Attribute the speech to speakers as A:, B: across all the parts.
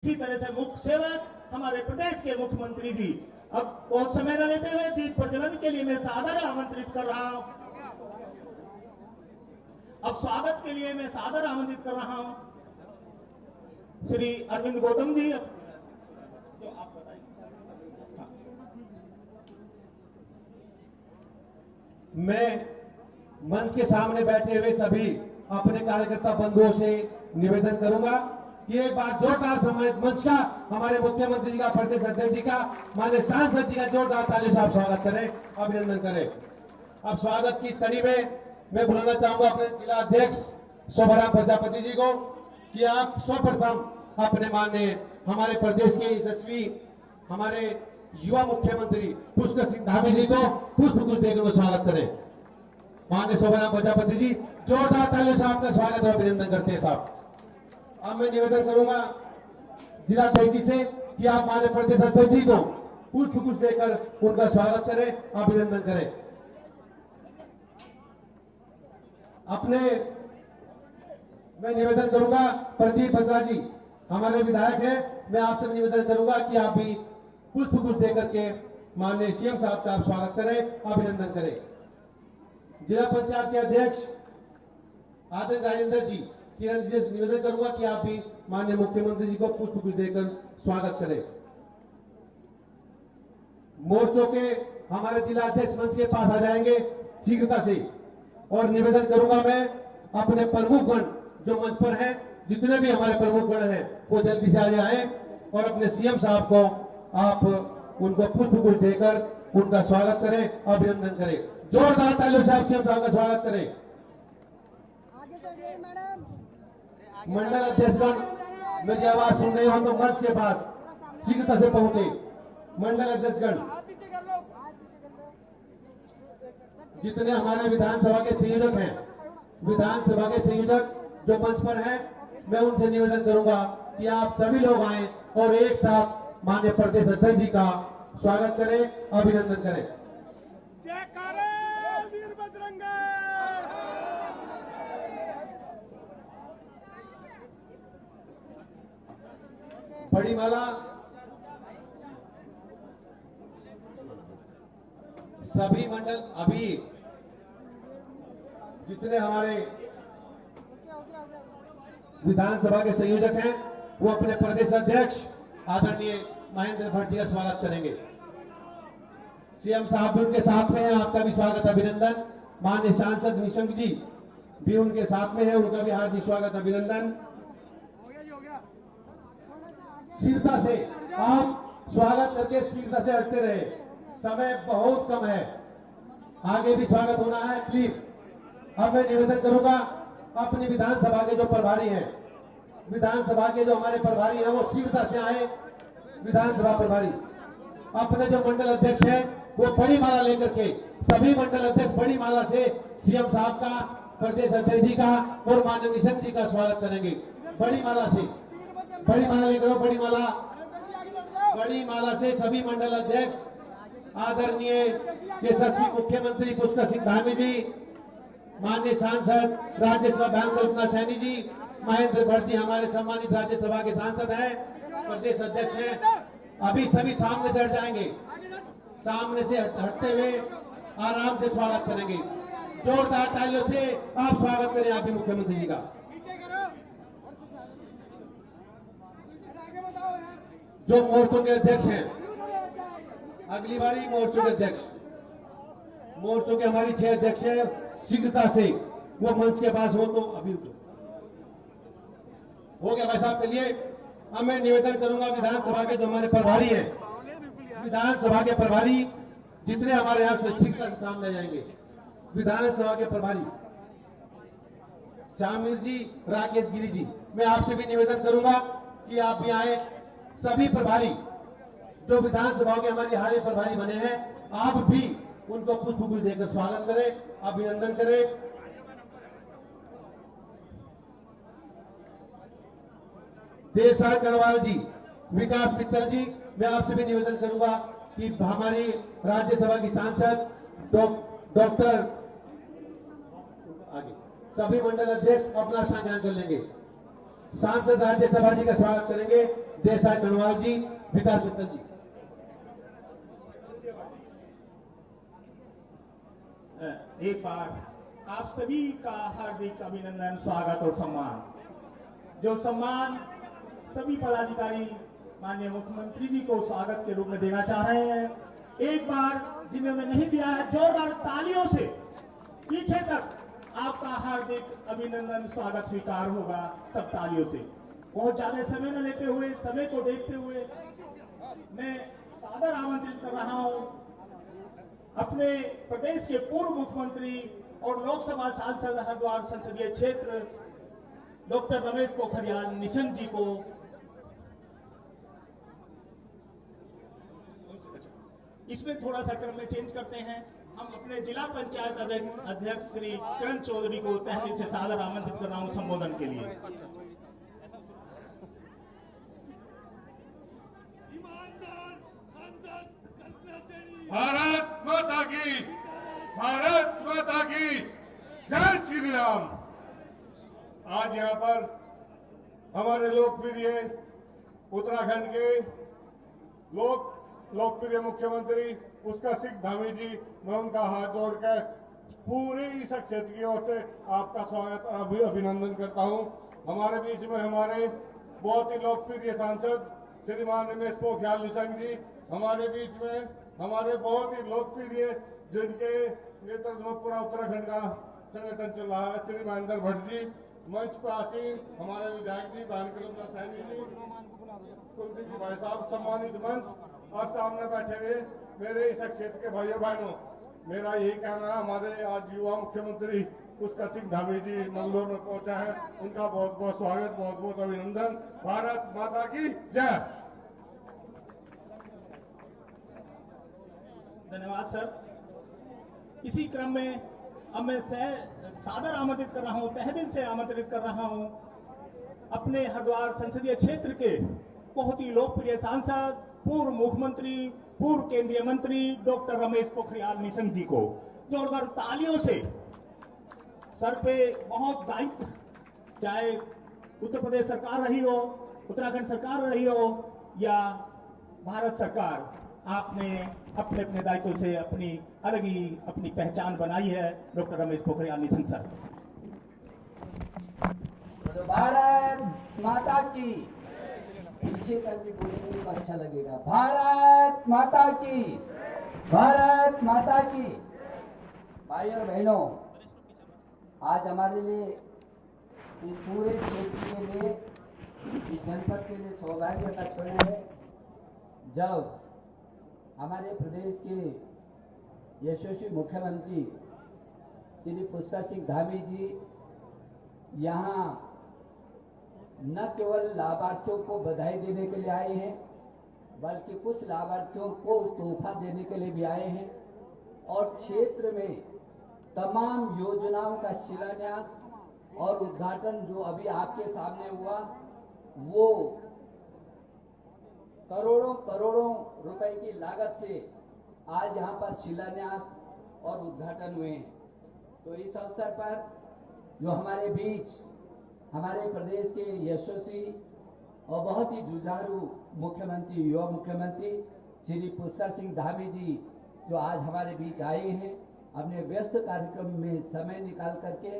A: इसी तरह से मुख्य सेवक हमारे प्रदेश के मुख्यमंत्री जी, अब बहुत समय न लेते हुए दीप प्रज्वलन के लिए मैं सादर आमंत्रित कर रहा हूं। अब स्वागत के लिए मैं सादर आमंत्रित कर रहा हूं श्री अरविंद गौतम जी, जो आप बताइए।
B: मैं मंच के सामने बैठे हुए सभी अपने कार्यकर्ता बंधुओं से निवेदन करूंगा कि एक बार जोरदार सम्मानित मंच का हमारे मुख्यमंत्री जी का, प्रदेश अध्यक्ष जी का, माननीय सांसद जी का जोरदार तालियों से आप स्वागत करें, अभिनंदन करें। अब स्वागत की इस कड़ी में मैं बुलाना चाहूंगा अपने जिला अध्यक्ष शोभाराम प्रजापति जी को कि आप सर्वप्रथम अपने माननीय हमारे प्रदेश के यशस्वी हमारे युवा मुख्यमंत्री पुष्कर सिंह धामी जी को पुष्पगुच्छ देकर स्वागत करें। माननीय शोभाराम प्रजापति जी, जोरदार तालियों से आपका स्वागत और अभिनंदन करते हैं साहब। अब मैं निवेदन करूंगा जिला अध्यक्ष जी से कि आप माननीय प्रदेश अध्यक्ष जी को पुष्पगुच्छ देकर उनका स्वागत करें, अभिनंदन करें। अपने मैं निवेदन करूंगा प्रदीप बत्रा जी हमारे विधायक हैं, मैं आपसे निवेदन करूंगा कि आप भी पुष्पगुच्छ देकर के माननीय सीएम साहब का स्वागत करें, अभिनंदन करें। जिला पंचायत के अध्यक्ष आदरणीय राजेंद्र जी, किरण जी से निवेदन करूंगा कि आप भी माननीय मुख्यमंत्री जी को पुष्पगुच्छ देकर स्वागत करें। मोर्चों के हमारे जिला अध्यक्ष मंच के पास आ जाएंगे शीघ्रता से, और निवेदन करूंगा मैं अपने प्रमुखगण जो मंच पर हैं, जितने भी हमारे प्रमुखगण हैं वो जल्दी से आ जाए और अपने सीएम साहब को आप उनको पुष्पगुच्छ देकर उनका स्वागत करें, अभिनंदन करें। जोरदार तालियों से आप सीएम साहब का स्वागत करें। मंडल अध्यक्षगण, मेरी आवाज सुन रहे हो तो मंच के पास शीघ्रता से पहुंचे। मंडल अध्यक्षगण, जितने हमारे विधानसभा के संयोजक हैं, विधानसभा के संयोजक जो मंच पर हैं, मैं उनसे निवेदन करूंगा कि आप सभी लोग आए और एक साथ माननीय प्रदेश अध्यक्ष जी का स्वागत करें, अभिनंदन करें।
C: जयकारे वीर बजरंग।
B: बड़ी माला सभी मंडल, अभी जितने हमारे विधानसभा के संयोजक हैं वो अपने प्रदेश अध्यक्ष आदरणीय महेंद्र भट्ट जी का स्वागत करेंगे। सीएम साहब भी उनके साथ में हैं, आपका भी स्वागत, अभिनंदन। माननीय सांसद निशंक जी भी उनके साथ में हैं, उनका भी हार्दिक स्वागत, अभिनंदन। शीघ्रता से आप स्वागत करके शीघ्रता से हटते रहे, समय बहुत कम है, आगे भी स्वागत होना है, प्लीज। अब मैं निवेदन करूंगा अपनी विधानसभा के जो प्रभारी हैं, विधानसभा के जो हमारे प्रभारी हैं वो शीघ्रता से आए। विधानसभा प्रभारी अपने जो मंडल अध्यक्ष हैं वो बड़ी माला लेकर के, सभी मंडल अध्यक्ष बड़ी माला से सीएम साहब का, प्रदेश अध्यक्ष जी का और माननीय निशंक जी का स्वागत करेंगे। बड़ी माला से, बड़ी माला लेकर, बड़ी माला से सभी मंडल अध्यक्ष, आदरणीय यशस्वी मुख्यमंत्री पुष्कर सिंह धामी जी, माननीय सांसद राज्यसभा कल्पना सैनी जी, महेंद्र भट्ट जी हमारे सम्मानित राज्यसभा के सांसद हैं, प्रदेश अध्यक्ष हैं, अभी सभी सामने से हट जाएंगे। सामने से हटते हुए आराम से स्वागत करेंगे। जोरदार तालियों से आप स्वागत करें आप भी मुख्यमंत्री जी का। जो मोर्चों के अध्यक्ष हैं, अगली बारी मोर्चों के अध्यक्ष, मोर्चों के हमारी 6 अध्यक्ष हैं, शीघ्रता से वो मंच के पास हो तो अभी हो गया भाई साहब। चलिए अब मैं निवेदन करूंगा विधानसभा के जो हमारे प्रभारी हैं, विधानसभा के प्रभारी जितने हमारे यहाँ से शीघ्रता से सामने आ जाएंगे। विधानसभा के प्रभारी शामिल जी, राकेश गिरी जी, मैं आपसे भी निवेदन करूंगा कि आप भी आए। सभी प्रभारी जो विधानसभा के हमारे हालिया प्रभारी बने हैं, आप भी उनको पुष्पगुच्छ देकर स्वागत करें, अभिनंदन करें। देवसार कनवाल जी, विकास मित्तल जी, मैं आपसे भी निवेदन करूंगा कि हमारी राज्यसभा की सांसद डॉक्टर आगे सभी मंडल अध्यक्ष अपना स्थान ग्रहण कर लेंगे। सांसद राज्यसभा जी का स्वागत करेंगे। देसाई धनवाल जी, विकास मित्तल जी।
A: एक बार आप सभी का हार्दिक अभिनंदन, स्वागत और सम्मान। जो सम्मान सभी पदाधिकारी माननीय मुख्यमंत्री जी को स्वागत के रूप में देना चाह रहे हैं, एक बार जिन्होंने नहीं दिया है, जोरदार तालियों से पीछे तक आपका हार्दिक अभिनंदन, स्वागत स्वीकार होगा सब तालियों से। बहुत ज्यादा समय न लेते हुए, समय को देखते हुए मैं सादर आमंत्रित कर रहा हूं अपने प्रदेश के पूर्व मुख्यमंत्री और लोकसभा सांसद हरिद्वार संसदीय क्षेत्र डॉक्टर रमेश पोखरियाल निशंक जी को। इसमें थोड़ा सा क्रम में चेंज करते हैं। हम अपने जिला पंचायत अध्यक्ष श्री किरण चौधरी को तहे दिल से सादर आमंत्रित कर रहा हूं संबोधन के लिए।
C: भारत माता की, भारत माता की जय श्री राम। आज यहाँ पर हमारे लोकप्रिय उत्तराखंड के लोकप्रिय मुख्यमंत्री उसका सिंह धामी जी, मैं उनका हाथ जोड़कर पूरी इस क्षेत्र की ओर से आपका स्वागत और अभिनंदन करता हूं। हमारे बीच में हमारे बहुत ही लोकप्रिय सांसद श्रीमान रमेश पोखरियाल निशंक जी, हमारे बीच में हमारे बहुत ही लोकप्रिय जिनके नेतृत्व में पूरा उत्तराखंड का संगठन चल रहा है श्री महेंद्र भट्ट जी, मंच पर आसीन हमारे विधायक जी भानुकलम सैनी जी, कुलदीप जी भाई साहब, सम्मानित मंच और सामने बैठे हुए मेरे इस क्षेत्र के भाइयों बहनों, मेरा यही कहना है, हमारे आज युवा मुख्यमंत्री उसका सिंह धामी जी मंगलोर में पहुंचा है, उनका बहुत बहुत स्वागत, बहुत बहुत अभिनंदन। भारत माता की जय।
A: धन्यवाद सर। इसी क्रम में अब मैं सादर आमंत्रित कर रहा हूं, तहे दिल से आमंत्रित कर रहा हूं अपने हरिद्वार संसदीय क्षेत्र के बहुत ही लोकप्रिय सांसद, पूर्व मुख्यमंत्री, पूर्व केंद्रीय मंत्री डॉक्टर रमेश पोखरियाल निशंक जी को। जोरदार तालियों से। सर पे बहुत दायित्व, चाहे उत्तर प्रदेश सरकार रही हो, उत्तराखंड सरकार रही हो या भारत सरकार, आपने अपने अपने दायित्व से अपनी अलग ही अपनी पहचान बनाई है। Doctor Ramesh Pokhriyal Nishank sir.
D: तो भारत माता की, पीछे तक भी बोलेंगे तो अच्छा लगेगा। भारत माता की, भारत माता की। भाई और बहनों, आज हमारे लिए इस पूरे क्षेत्र के लिए, इस जनपद के लिए सौभाग्य का क्षण है जब हमारे प्रदेश के यशस्वी मुख्यमंत्री श्री पुष्कर सिंह धामी जी यहाँ न केवल लाभार्थियों को बधाई देने के लिए आए हैं, बल्कि कुछ लाभार्थियों को तोहफा देने के लिए भी आए हैं और क्षेत्र में तमाम योजनाओं का शिलान्यास और उद्घाटन जो अभी आपके सामने हुआ, वो करोड़ों करोड़ों रुपए की लागत से आज यहाँ पर शिलान्यास और उद्घाटन हुए हैं। तो इस अवसर पर जो हमारे बीच हमारे प्रदेश के यशस्वी और बहुत ही जुझारू मुख्यमंत्री, युवा मुख्यमंत्री श्री पुष्कर सिंह धामी जी जो आज हमारे बीच आए हैं, अपने व्यस्त कार्यक्रम में समय निकाल करके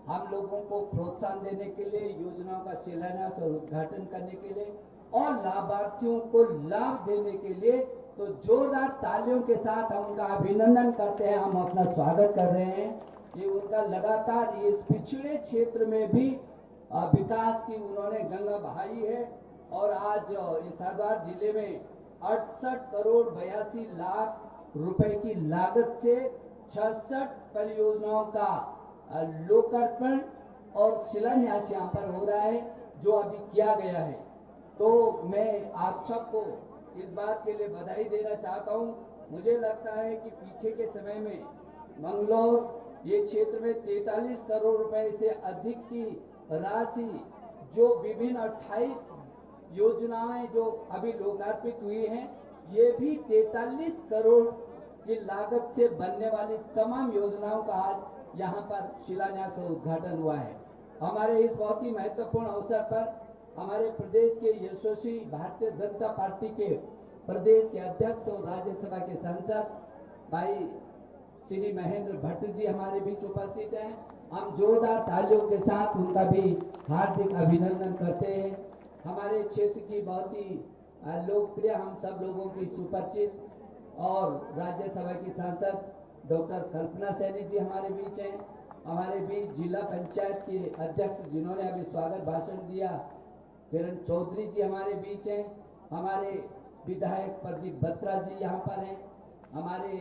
D: हम लोगों को प्रोत्साहन देने के लिए, योजनाओं का शिलान्यास और उद्घाटन करने के लिए और लाभार्थियों को लाभ देने के लिए, तो जोरदार तालियों के साथ हम उनका अभिनंदन करते हैं, हम अपना स्वागत कर रहे हैं। ये उनका लगातार इस पिछड़े क्षेत्र में भी विकास की उन्होंने गंगा बहाई है और आज इस हरिद्वार जिले में 68 करोड़ 82 लाख रुपए की लागत से 66 परियोजनाओं का लोकार्पण और शिलान्यास यहाँ पर हो रहा है जो अभी किया गया है। तो मैं आप सबको इस बात के लिए बधाई देना चाहता हूँ। मुझे लगता है कि पीछे के समय में मंगलौर ये क्षेत्र में 43 करोड़ रुपए से अधिक की राशि जो विभिन्न 28 योजनाएं जो अभी लोकार्पित हुई हैं, ये भी 43 करोड़ की लागत से बनने वाली तमाम योजनाओं का आज यहाँ पर शिलान्यास और उद्घाटन हुआ है। हमारे इस बहुत ही महत्वपूर्ण अवसर पर हमारे प्रदेश के यशस्वी भारतीय जनता पार्टी के प्रदेश के अध्यक्ष और राज्यसभा के सांसद भाई श्री महेंद्र भट्ट जी हमारे बीच उपस्थित हैं। हम जोरदार तालियों के साथ उनका भी हार्दिक अभिनंदन करते हैं। हमारे क्षेत्र की बहुत ही लोकप्रिय, हम सब लोगों की सुपरिचित और राज्यसभा की सांसद डॉक्टर कल्पना सैनी जी हमारे बीच हैं। हमारे बीच जिला पंचायत के अध्यक्ष जिन्होंने अभी स्वागत भाषण दिया किरण चौधरी जी हमारे बीच हैं। हमारे विधायक प्रदीप बत्रा जी यहाँ पर हैं। हमारे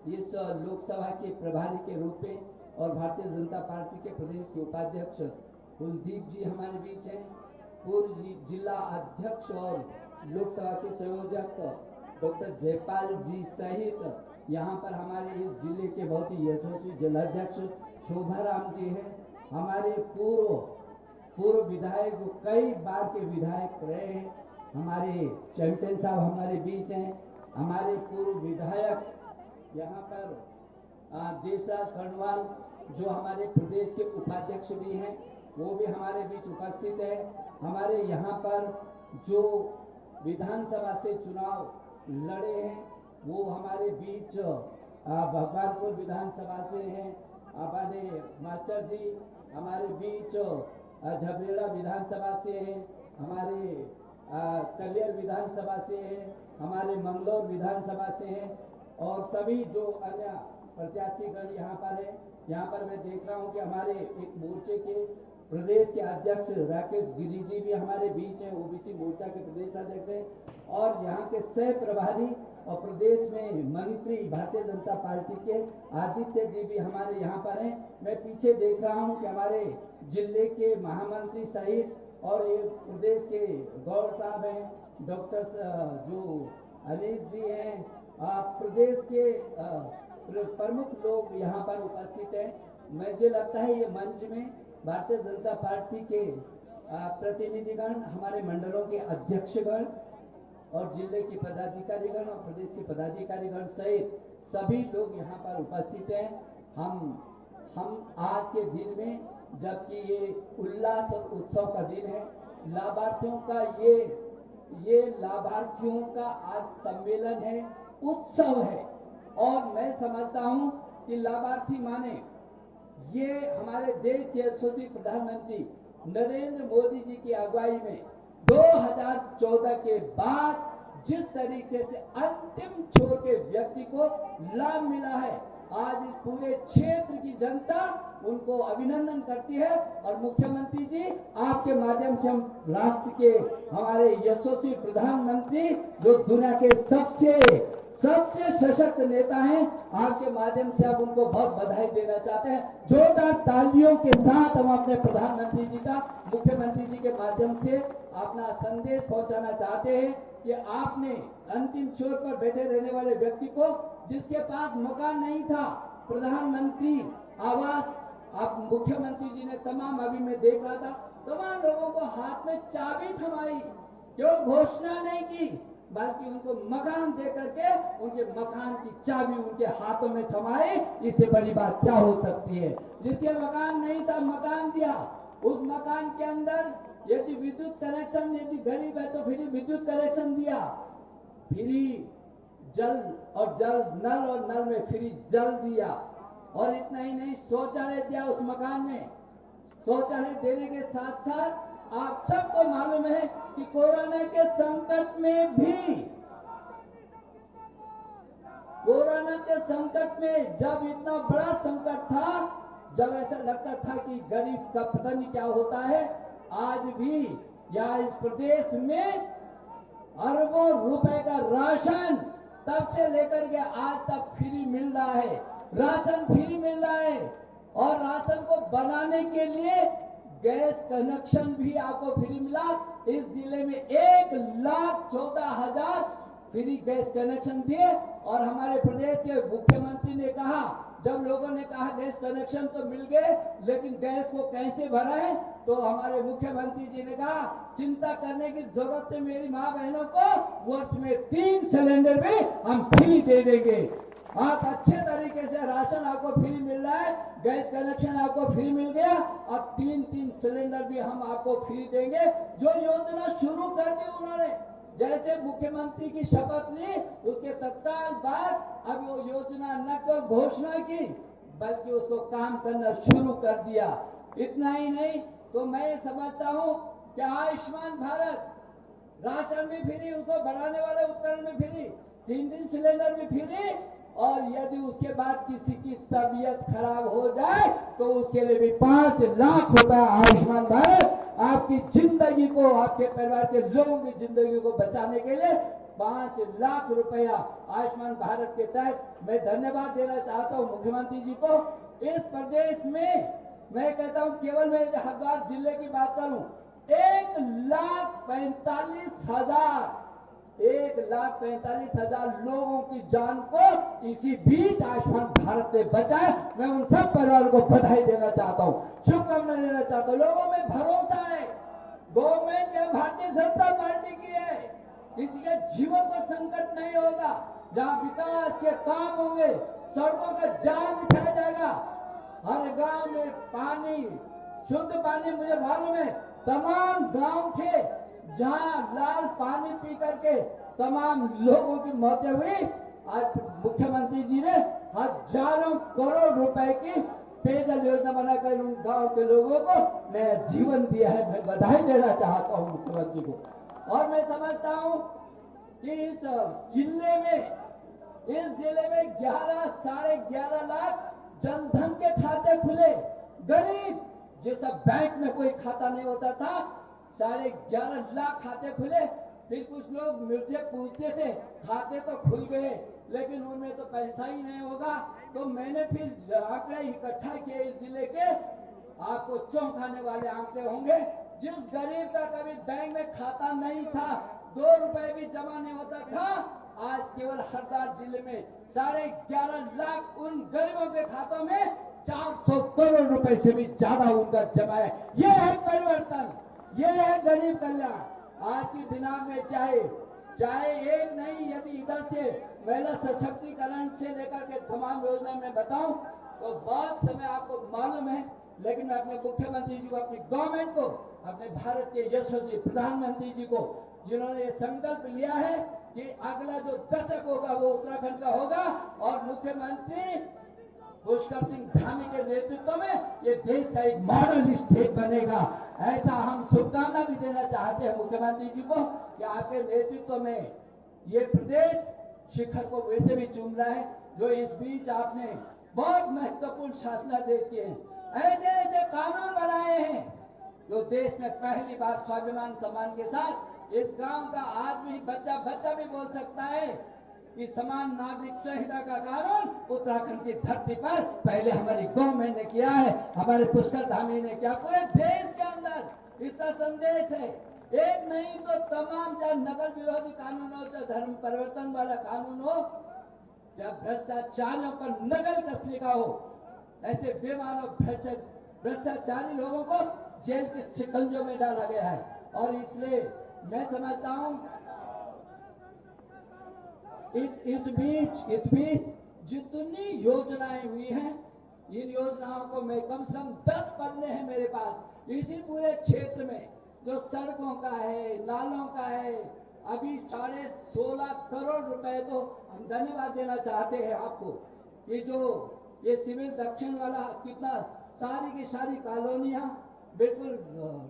D: इस लोकसभा के प्रभारी के रूप में और भारतीय जनता पार्टी के प्रदेश के उपाध्यक्ष कुलदीप जी हमारे बीच हैं। पूर्व जिला अध्यक्ष और लोकसभा के संयोजक डॉक्टर जयपाल जी सहित यहाँ पर हमारे इस जिले के बहुत ही यशस्वी जिलाध्यक्ष शोभाराम जी हैं। हमारे पूर्व विधायक जो कई बार के विधायक रहे हैं, हमारे चैंपियन साहब हमारे बीच हैं। हमारे पूर्व विधायक यहाँ पर देशराज कर्णवाल जो हमारे प्रदेश के उपाध्यक्ष भी हैं, वो भी हमारे बीच उपस्थित है। हमारे यहाँ पर जो विधानसभा से चुनाव लड़े हैं वो हमारे बीच भगवानपुर विधानसभा से हैं हमारे मास्टर जी, हमारे बीच झबरेड़ा विधानसभा से हैं, हमारे कलियर विधानसभा से हैं, हमारे मंगलौर विधानसभा से हैं और सभी जो अन्य प्रत्याशीगण यहाँ पर है। यहाँ पर मैं देख रहा हूँ कि हमारे एक मोर्चे के प्रदेश के अध्यक्ष राकेश गिरी जी भी हमारे बीच हैं, ओबीसी मोर्चा के प्रदेश अध्यक्ष हैं और यहाँ के सह प्रभारी और प्रदेश में मंत्री भारतीय जनता पार्टी के आदित्य जी भी हमारे यहाँ पर हैं। मैं पीछे देख रहा हूँ कि हमारे जिले के महामंत्री सहित और एक प्रदेश के गौर साहब हैं, डॉक्टर जो अनीस जी हैं, प्रदेश के प्रमुख लोग यहाँ पर उपस्थित हैं। मुझे लगता है ये मंच में भारतीय जनता पार्टी के प्रतिनिधिगण, हमारे मंडलों के अध्यक्षगण और जिले के पदाधिकारीगण और प्रदेश के पदाधिकारीगण सहित सभी लोग यहाँ पर उपस्थित हैं। हम आज के दिन में, जबकि ये उल्लास और उत्सव का दिन है, लाभार्थियों का ये लाभार्थियों का आज सम्मेलन है, उत्सव है और मैं समझता हूँ कि लाभार्थी माने ये हमारे देश के यशस्वी प्रधानमंत्री नरेंद्र मोदी जी की अगुवाई में 2014 के बाद जिस तरीके से अंतिम छोर के व्यक्ति को लाभ मिला है, आज इस पूरे क्षेत्र की जनता उनको अभिनंदन करती है। और मुख्यमंत्री जी, आपके माध्यम से हम राष्ट्र के हमारे यशस्वी प्रधानमंत्री जो दुनिया के सबसे सशक्त नेता हैं, आपके माध्यम से आप उनको बहुत बधाई देना चाहते हैं। जोरदार तालियों के साथ हम अपने प्रधानमंत्री जी का मुख्यमंत्री जी के माध्यम से अपना संदेश पहुंचाना चाहते हैं कि आपने अंतिम छोर पर बैठे रहने वाले व्यक्ति को, जिसके पास मकान नहीं था, प्रधानमंत्री आवास आप मुख्यमंत्री जी ने तमाम, अभी मैं देख रहा था, तमाम लोगों को हाथ में चाबी थमाई, केवल घोषणा नहीं की बल्कि उनको मकान दे करके उनके मकान की चाबी उनके हाथों में थमाई। इससे बड़ी बात क्या हो सकती है। जिसके मकान नहीं था, मकान दिया, उस मकान के अंदर यदि विद्युत कनेक्शन, यदि गरीब है तो फ्री विद्युत कनेक्शन दिया, फ्री जल नल और नल में फ्री जल दिया और इतना ही नहीं, शौचालय दिया उस मकान में। शौचालय देने के साथ साथ आप सबको मालूम है कि कोरोना के संकट में भी, कोरोना के संकट में जब इतना बड़ा संकट था, जब ऐसा लगता था कि गरीब का पता नहीं क्या होता है, आज भी या इस प्रदेश में अरबों रुपए का राशन तब से लेकर के आज तक फ्री मिल रहा है, राशन फ्री मिल रहा है और राशन को बनाने के लिए गैस कनेक्शन भी आपको फ्री मिला। इस जिले में 1,14,000 फ्री गैस कनेक्शन दिए और हमारे प्रदेश के मुख्यमंत्री ने कहा, जब लोगों ने कहा गैस कनेक्शन तो मिल गए लेकिन गैस को कैसे भराएं, तो हमारे मुख्यमंत्री जी ने कहा चिंता करने की जरूरत है, मेरी माँ बहनों को वर्ष में 3 सिलेंडर भी हम फ्री दे देंगे। आप अच्छे तरीके से राशन आपको फ्री मिल रहा है, गैस कनेक्शन आपको फ्री मिल गया, अब 3-3 सिलेंडर भी हम आपको फ्री देंगे। जो योजना शुरू कर दी उन्होंने, जैसे मुख्यमंत्री की शपथ ली उसके तत्काल बाद अब वो योजना न केवल घोषणा की बल्कि उसको काम करना शुरू कर दिया। इतना ही नहीं तो मैं समझता हूं कि आयुष्मान भारत राशन भी फ्री, उसको बनाने वाले उपकरण भी फ्री, 3-3 सिलेंडर भी फ्री, और यदि उसके बाद किसी की तबीयत खराब हो जाए तो उसके लिए भी 5 लाख रुपए आयुष्मान भारत आपकी जिंदगी को, आपके परिवार के लोगों की जिंदगी को बचाने के लिए 5 लाख रुपया आयुष्मान भारत के तहत मैं धन्यवाद देना चाहता हूं मुख्यमंत्री जी को। इस प्रदेश में मैं कहता हूं, केवल मैं हरिद्वार जिले की बात करूं, 1,45,000 लोगों की जान को इसी बीच आयुष्मान भारत ने बचाया। मैं उन सब परिवारों को बधाई देना चाहता हूं, शुभकामनाएं देना चाहता हूं। लोगों में भरोसा है, गवर्नमेंट या भारतीय जनता पार्टी की है, किसी के जीवन को संकट नहीं होगा। जहां विकास के काम होंगे, सड़कों का जाल बिछाया जाएगा, हर गांव में पानी, शुद्ध पानी, मुझे मालूम है तमाम गांव थे जहां लाल पानी पी करके तमाम लोगों की मौतें हुई। आज मुख्यमंत्री जी ने हजारों करोड़ रुपए की पेयजल योजना बनाकर उन गांव के लोगों को नया जीवन दिया है। मैं बधाई देना चाहता हूं मुख्यमंत्री को। और मैं समझता हूं कि इस जिले में 11-11.5 लाख जनधन के खाते खुले। गरीब जिसका बैंक में कोई खाता नहीं होता था, 11.5 लाख खाते खुले। फिर कुछ लोग मुझसे पूछते थे खाते तो खुल गए लेकिन उनमें तो पैसा ही नहीं होगा, तो मैंने फिर आंकड़े इकट्ठा किए इस जिले के, आपको चौंकाने वाले आंकड़े होंगे। जिस गरीब का कभी बैंक में खाता नहीं था, 2 रुपए भी जमा नहीं होता था, आज केवल हरिद्वार जिले में 11.5 लाख उन गरीबों के खातों में 400 करोड़ रुपए से भी ज्यादा उनका जमा है। ये है परिवर्तन, ये है गरीब कल्याण। आज की दिनांक में चाहे एक नहीं, यदि इधर से महिला सशक्तिकरण से लेकर के तमाम योजना में बताऊं तो बहुत समय आपको मालूम है, लेकिन मैं अपने मुख्यमंत्री जी को, अपनी गवर्नमेंट को, अपने भारत के यशस्वी प्रधानमंत्री जी को, जिन्होंने ये संकल्प लिया है कि अगला जो दशक होगा वो उत्तराखंड का होगा और मुख्यमंत्री पुष्कर सिंह धामी के नेतृत्व में ये देश का एक मॉडल स्टेट बनेगा। ऐसा हम शुभकामना भी देना चाहते हैं मुख्यमंत्री जी को कि आपके नेतृत्व में ये प्रदेश शिखर को वैसे भी चूम रहा है। जो इस बीच आपने बहुत महत्वपूर्ण शासनादेश किए हैं, ऐसे ऐसे कानून बनाए हैं जो देश में पहली बार स्वाभिमान सम्मान के साथ इस गांव का आदमी, बच्चा भी बोल सकता है कि समान नागरिक संहिता का कानून उत्तराखंड की धरती पर पहले हमारी गवर्नमेंट ने किया है, हमारे पुष्कर धामी ने किया। पूरे देश के अंदर इसका संदेश है। एक नहीं तो तमाम, चाहे नकल विरोधी कानून हो, चाहे धर्म परिवर्तन वाला कानून हो, चाहे भ्रष्टाचारियों पर नकल कसने का हो, ऐसे बेमानव भ्रष्टाचारी लोगों को जेल के शिकंजों में डाला गया है। और इसलिए मैं समझता हूं इस बीच जितनी योजनाएं हुई हैं, इन योजनाओं को मैं कम से कम 10 पन्ने हैं मेरे पास, इसी पूरे क्षेत्र में जो सड़कों का है, नालों का है, अभी 16.5 करोड़ रुपए तो हम धन्यवाद देना चाहते हैं आपको कि जो ये सिविल दक्षिण वाला, कितना सारी की सारी कॉलोनियां बिल्कुल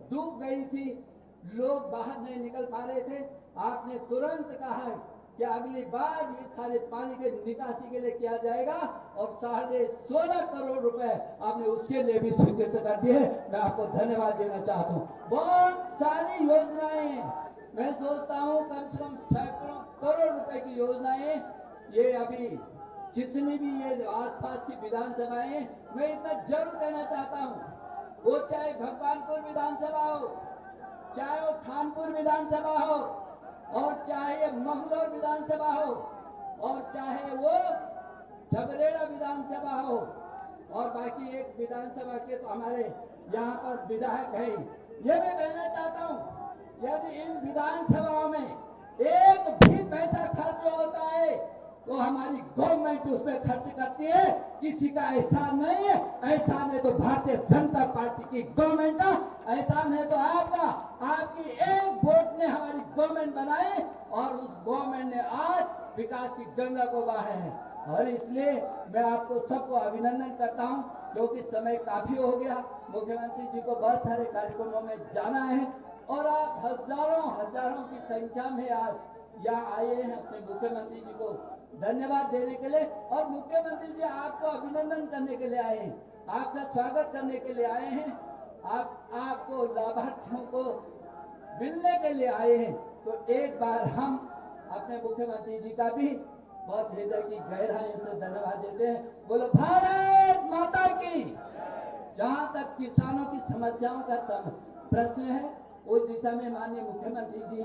D: डूब गई थी, लोग बाहर नहीं निकल पा रहे थे। आपने तुरंत कहा है कि अगली बार ये सारे पानी के निकासी के लिए किया जाएगा और 16.5 करोड़ रुपए आपने उसके लिए भी स्वीकृत कर दिए। मैं आपको धन्यवाद देना चाहता हूँ। बहुत सारी योजनाएं हैं, मैं सोचता हूँ कम से कम सैकड़ों करोड़ रुपए की योजनाएं, ये अभी जितनी भी ये आसपास की विधानसभाएं, मैं इतना जरूर कहना चाहता हूँ, वो चाहे भगवानपुर विधानसभा हो, चाहे वो खानपुर विधानसभा हो, और चाहे मंगलौर विधानसभा हो, और चाहे वो झबरेड़ा विधानसभा हो, और बाकी एक विधानसभा के तो हमारे यहाँ पर विधायक है। ये मैं कहना चाहता हूँ, यदि इन विधानसभाओं में एक भी पैसा खर्च होता है तो हमारी गवर्नमेंट उसमें खर्च करती है, किसी का एहसान नहीं है। एहसान है तो भारतीय जनता पार्टी की गवर्नमेंट का, एहसान है तो आपका। आपकी एक वोट ने हमारी गवर्नमेंट बनाई और उस गवर्नमेंट ने आज विकास की गंगा को बहाया है। और इसलिए मैं आपको सबको अभिनंदन करता हूं, क्योंकि समय काफी हो गया। मुख्यमंत्री जी को बहुत सारे कार्यक्रमों में जाना है और आप हजारों की संख्या में आज यहाँ आए हैं अपने मुख्यमंत्री जी को धन्यवाद देने के लिए। और मुख्यमंत्री जी आपको अभिनंदन करने के लिए आए हैं, आपका स्वागत करने के लिए आए हैं, आपको लाभार्थियों को मिलने के लिए आए हैं। तो एक बार हम अपने मुख्यमंत्री जी का भी बहुत हृदय की गहराइयों से धन्यवाद देते हैं। बोलो भारत माता की। जहां तक किसानों की समस्याओं का प्रश्न है, उस दिशा में माननीय मुख्यमंत्री जी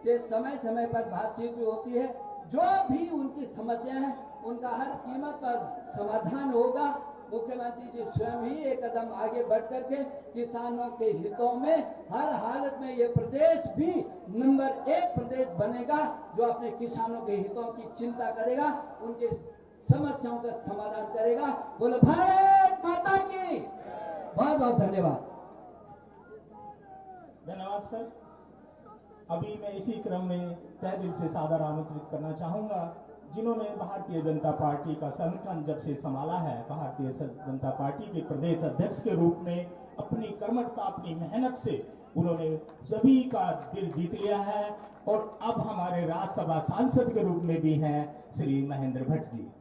D: से समय समय पर बातचीत भी होती है। जो भी उनकी समस्या है उनका हर कीमत पर समाधान होगा। मुख्यमंत्री जी स्वयं ही एक कदम आगे बढ़ करके किसानों के हितों में हर हालत में ये प्रदेश भी नंबर 1 प्रदेश बनेगा, जो अपने किसानों के हितों की चिंता करेगा, उनके समस्याओं का समाधान करेगा। बोलो भारत माता की। बहुत बहुत धन्यवाद।
A: धन्यवाद सर। अभी मैं इसी क्रम में तहे दिल से सादर आमंत्रित करना चाहूंगा जिन्होंने भारतीय जनता पार्टी का संगठन जब से संभाला है, भारतीय जनता पार्टी के प्रदेश अध्यक्ष के रूप में अपनी कर्मठता, अपनी मेहनत से उन्होंने सभी का दिल जीत लिया है और अब हमारे राज्यसभा सांसद के रूप में भी हैं श्री महेंद्र भट्ट जी।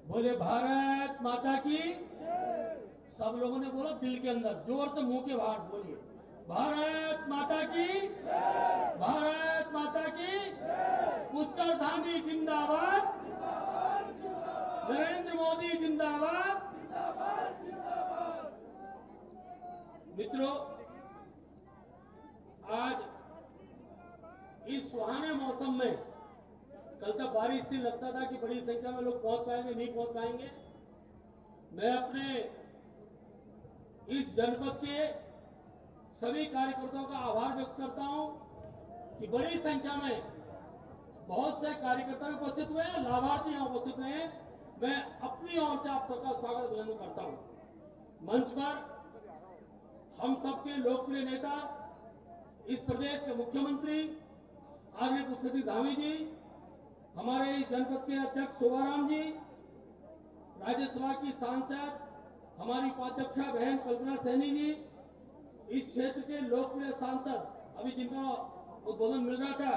E: बोले भारत माता की। सब लोगों ने बोला दिल के अंदर, जोर से मुंह के बाहर बोलिए, भारत माता की, भारत माता की। पुष्कर धामी जिंदाबाद, नरेंद्र मोदी जिंदाबाद। मित्रों, आज इस सुहाने मौसम में, कल तक बारिश थी, लगता था कि बड़ी संख्या में लोग पहुंच पाएंगे, नहीं पहुंच पाएंगे। मैं अपने इस जनपद के सभी कार्यकर्ताओं का आभार व्यक्त करता हूं कि बड़ी संख्या में बहुत से कार्यकर्ता उपस्थित हुए हैं, लाभार्थी यहां उपस्थित हुए हैं। मैं अपनी ओर से आप सबका स्वागत अभिनंदन करता हूं। मंच पर हम सबके लोकप्रिय नेता, इस प्रदेश के मुख्यमंत्री आदरणीय पुष्कर सिंह धामी जी, हमारे इस जनपद के अध्यक्ष शोभाराम जी, राज्यसभा की सांसद हमारी उपाध्यक्षा बहन कल्पना सैनी जी, इस क्षेत्र के लोकप्रिय सांसद अभी जिनका उद्बोधन मिल रहा था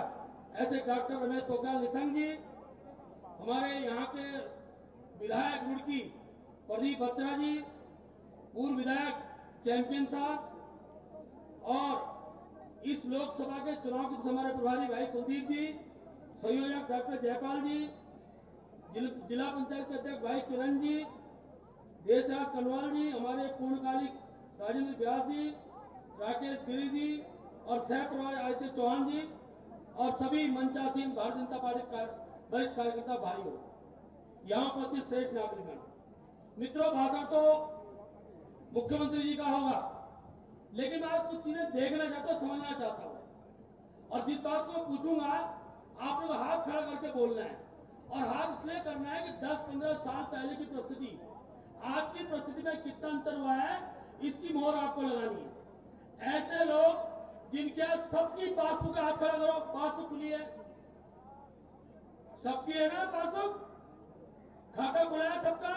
E: ऐसे डॉक्टर रमेश पोखरियाल निशंक जी, हमारे यहाँ के विधायक रुड़की प्रदीप बत्रा जी, पूर्व विधायक चैंपियन साहब और इस लोकसभा के चुनाव के हमारे प्रभारी भाई कुलदीप जी, संयोजक डॉक्टर जयपाल जी, जिला पंचायत के अध्यक्ष भाई किरण जी, देशराज कनवाल जी, हमारे पूर्णकालिक राजेंद्र व्यास जी, राकेश गिरी जी और सह प्रभारी आदित्य चौहान जी और सभी मंचासीन भारतीय जनता पार्टी का वरिष्ठ कार्यकर्ता भाइयों, यहाँ उपस्थित श्रेष्ठ नागरिकगण। मित्रों, भाषण तो मुख्यमंत्री जी का होगा, लेकिन मैं कुछ चीजें देखना चाहता हूँ, समझना चाहता हूँ और जिस बात को मैं पूछूंगा आप लोग हाथ खड़ा करके बोलना है। और हाथ इसलिए करना है कि 10-15 साल पहले की परिस्थिति आज की परिस्थिति में कितना अंतर हुआ है, इसकी मोहर आपको लगानी है। ऐसे लोग जिनके सबकी पासबुक, हाथ खड़ा करो, पासबुक खुली है, सबकी है ना पासबुक, खाता खुला है सबका,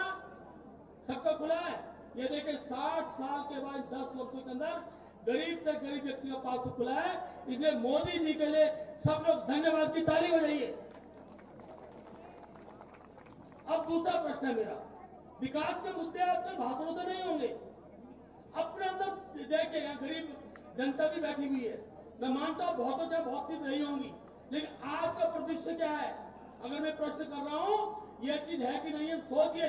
E: सबका खुला है। ये देखिए 60 साल के बाद 10 वर्षों के अंदर गरीब से गरीब व्यक्ति का पासबुक खुला है। इसलिए मोदी जी के लिए सब लोग धन्यवाद की ताली बजाइए। अब दूसरा प्रश्न है मेरा, विकास के मुद्दे आजकल भाषणों से नहीं होंगे, अपने अंदर देखिए यहाँ गरीब जनता भी बैठी हुई है। मैं मानता हूँ बहुत चीज रही होंगी, लेकिन आज का परिदृश्य क्या है? अगर मैं प्रश्न कर रहा हूँ ये चीज है कि नहीं है, सोचिए।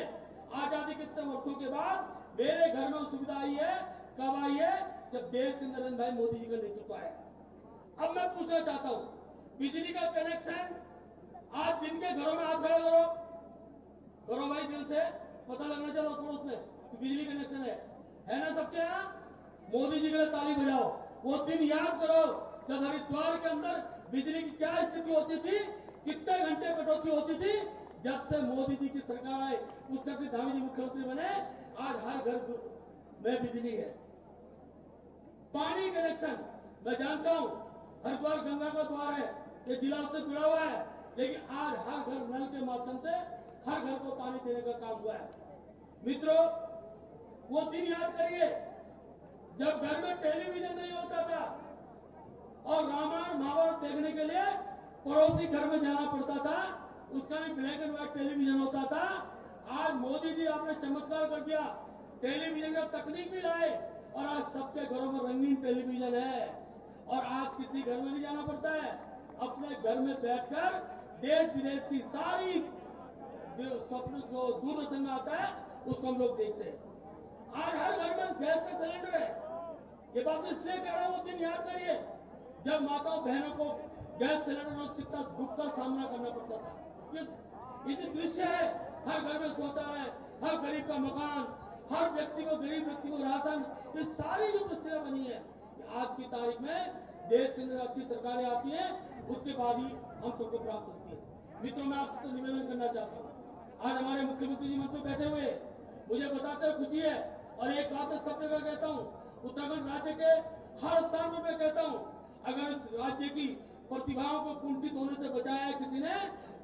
E: आजादी के इतने वर्षों के बाद मेरे घर में सुविधा आई है, कब आई है? जब देश के नरेंद्र भाई मोदी जी का नेतृत्व आया। अब मैं पूछना चाहता हूँ, बिजली का कनेक्शन आज जिनके घरों में हाथ खड़ा करो भाई, दिल से पता लगना चाहिए पड़ोस में कि बिजली कनेक्शन है ना सबके यहाँ? मोदी जी के लिए ताली बजाओ। वो दिन याद करो जब हरिद्वार के अंदर बिजली की क्या स्थिति होती थी, कितने घंटे कटौती होती थी, जब से मोदी जी की सरकार आई, उसका से धामी जी मुख्यमंत्री बने, आज हर घर में बिजली है। पानी कनेक्शन मैं जानता हूं हरिद्वार गंगा का द्वार है, ये जिला उससे जुड़ा हुआ है, लेकिन आज हर घर नल के माध्यम से हर घर को पानी देने का काम हुआ है। मित्रों, वो दिन याद करिए जब घर में टेलीविजन नहीं होता था और रामायण महाभारत देखने के लिए पड़ोसी घर में जाना पड़ता था, उसका भी ब्लैक एंड व्हाइट टेलीविजन होता था। आज मोदी जी आपने चमत्कार कर दिया, टेलीविजन का तकनीक भी लाए और आज सबके घरों में रंगीन टेलीविजन है और आज किसी घर में नहीं जाना पड़ता है, अपने घर में बैठकर देश विदेश की सारी स्वप्न जो दूरदर्शन में आता है उसको हम लोग देखते हैं। आज हर घर में गैस का सिलेंडर है। ये बात तो इसलिए कह रहा हूं, वो दिन याद करिए जब माताओं बहनों को गैस सिलेंडर और कितना दुख का सामना करना पड़ता था। ये जो दृश्य है, हर घर में शौचालय, हर गरीब का मकान, हर व्यक्ति को, गरीब व्यक्ति को राशन, ये सारी जो परिस्थितियां बनी है, आज की तारीख में देश के अंदर अच्छी सरकारें आती हैं, उसके बाद ही हम सबको प्राप्त होती है। मित्रों, मैं आपसे निवेदन करना चाहता हूँ, आज हमारे मुख्यमंत्री जी मंच में बैठे हुए, मुझे बताते हुए खुशी है और एक बात मैं सब जगह कहता हूँ, उत्तराखंड राज्य के हर स्थान पर मैं कहता हूँ, अगर इस राज्य की प्रतिभाओं को कुंठित होने से बचाया है किसी ने,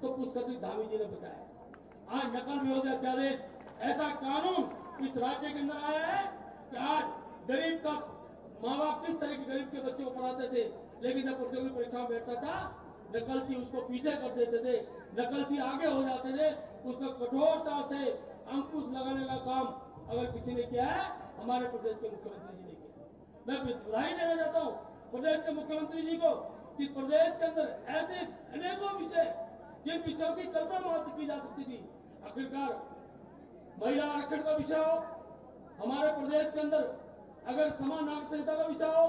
E: तो पुष्कर सिंह धामी जी ने बचाया। आज नकल विरोधी अध्यादेश ऐसा कानून इस राज्य के अंदर आया है कि आज गरीब का माँ बाप किस तरह के गरीब के बच्चे को पढ़ाते थे, लेकिन जब प्रतियोगी परीक्षा में बैठता था, नकलची उसको पीछे कर देते थे, नकलची आगे हो जाते थे, उसको कठोरता से अंकुश लगाने का काम अगर किसी ने किया है, हमारे प्रदेश के मुख्यमंत्री जी ने किया। मैं बधाई देना चाहता हूँ प्रदेश के मुख्यमंत्री जी को कि प्रदेश के अंदर ऐसे अनेकों विषय जिन विषयों की कल्पना मात्र की जा सकती थी, आखिरकार महिला आरक्षण का विषय हो, हमारे प्रदेश के अंदर अगर समान नागरिक संहिता का विषय हो,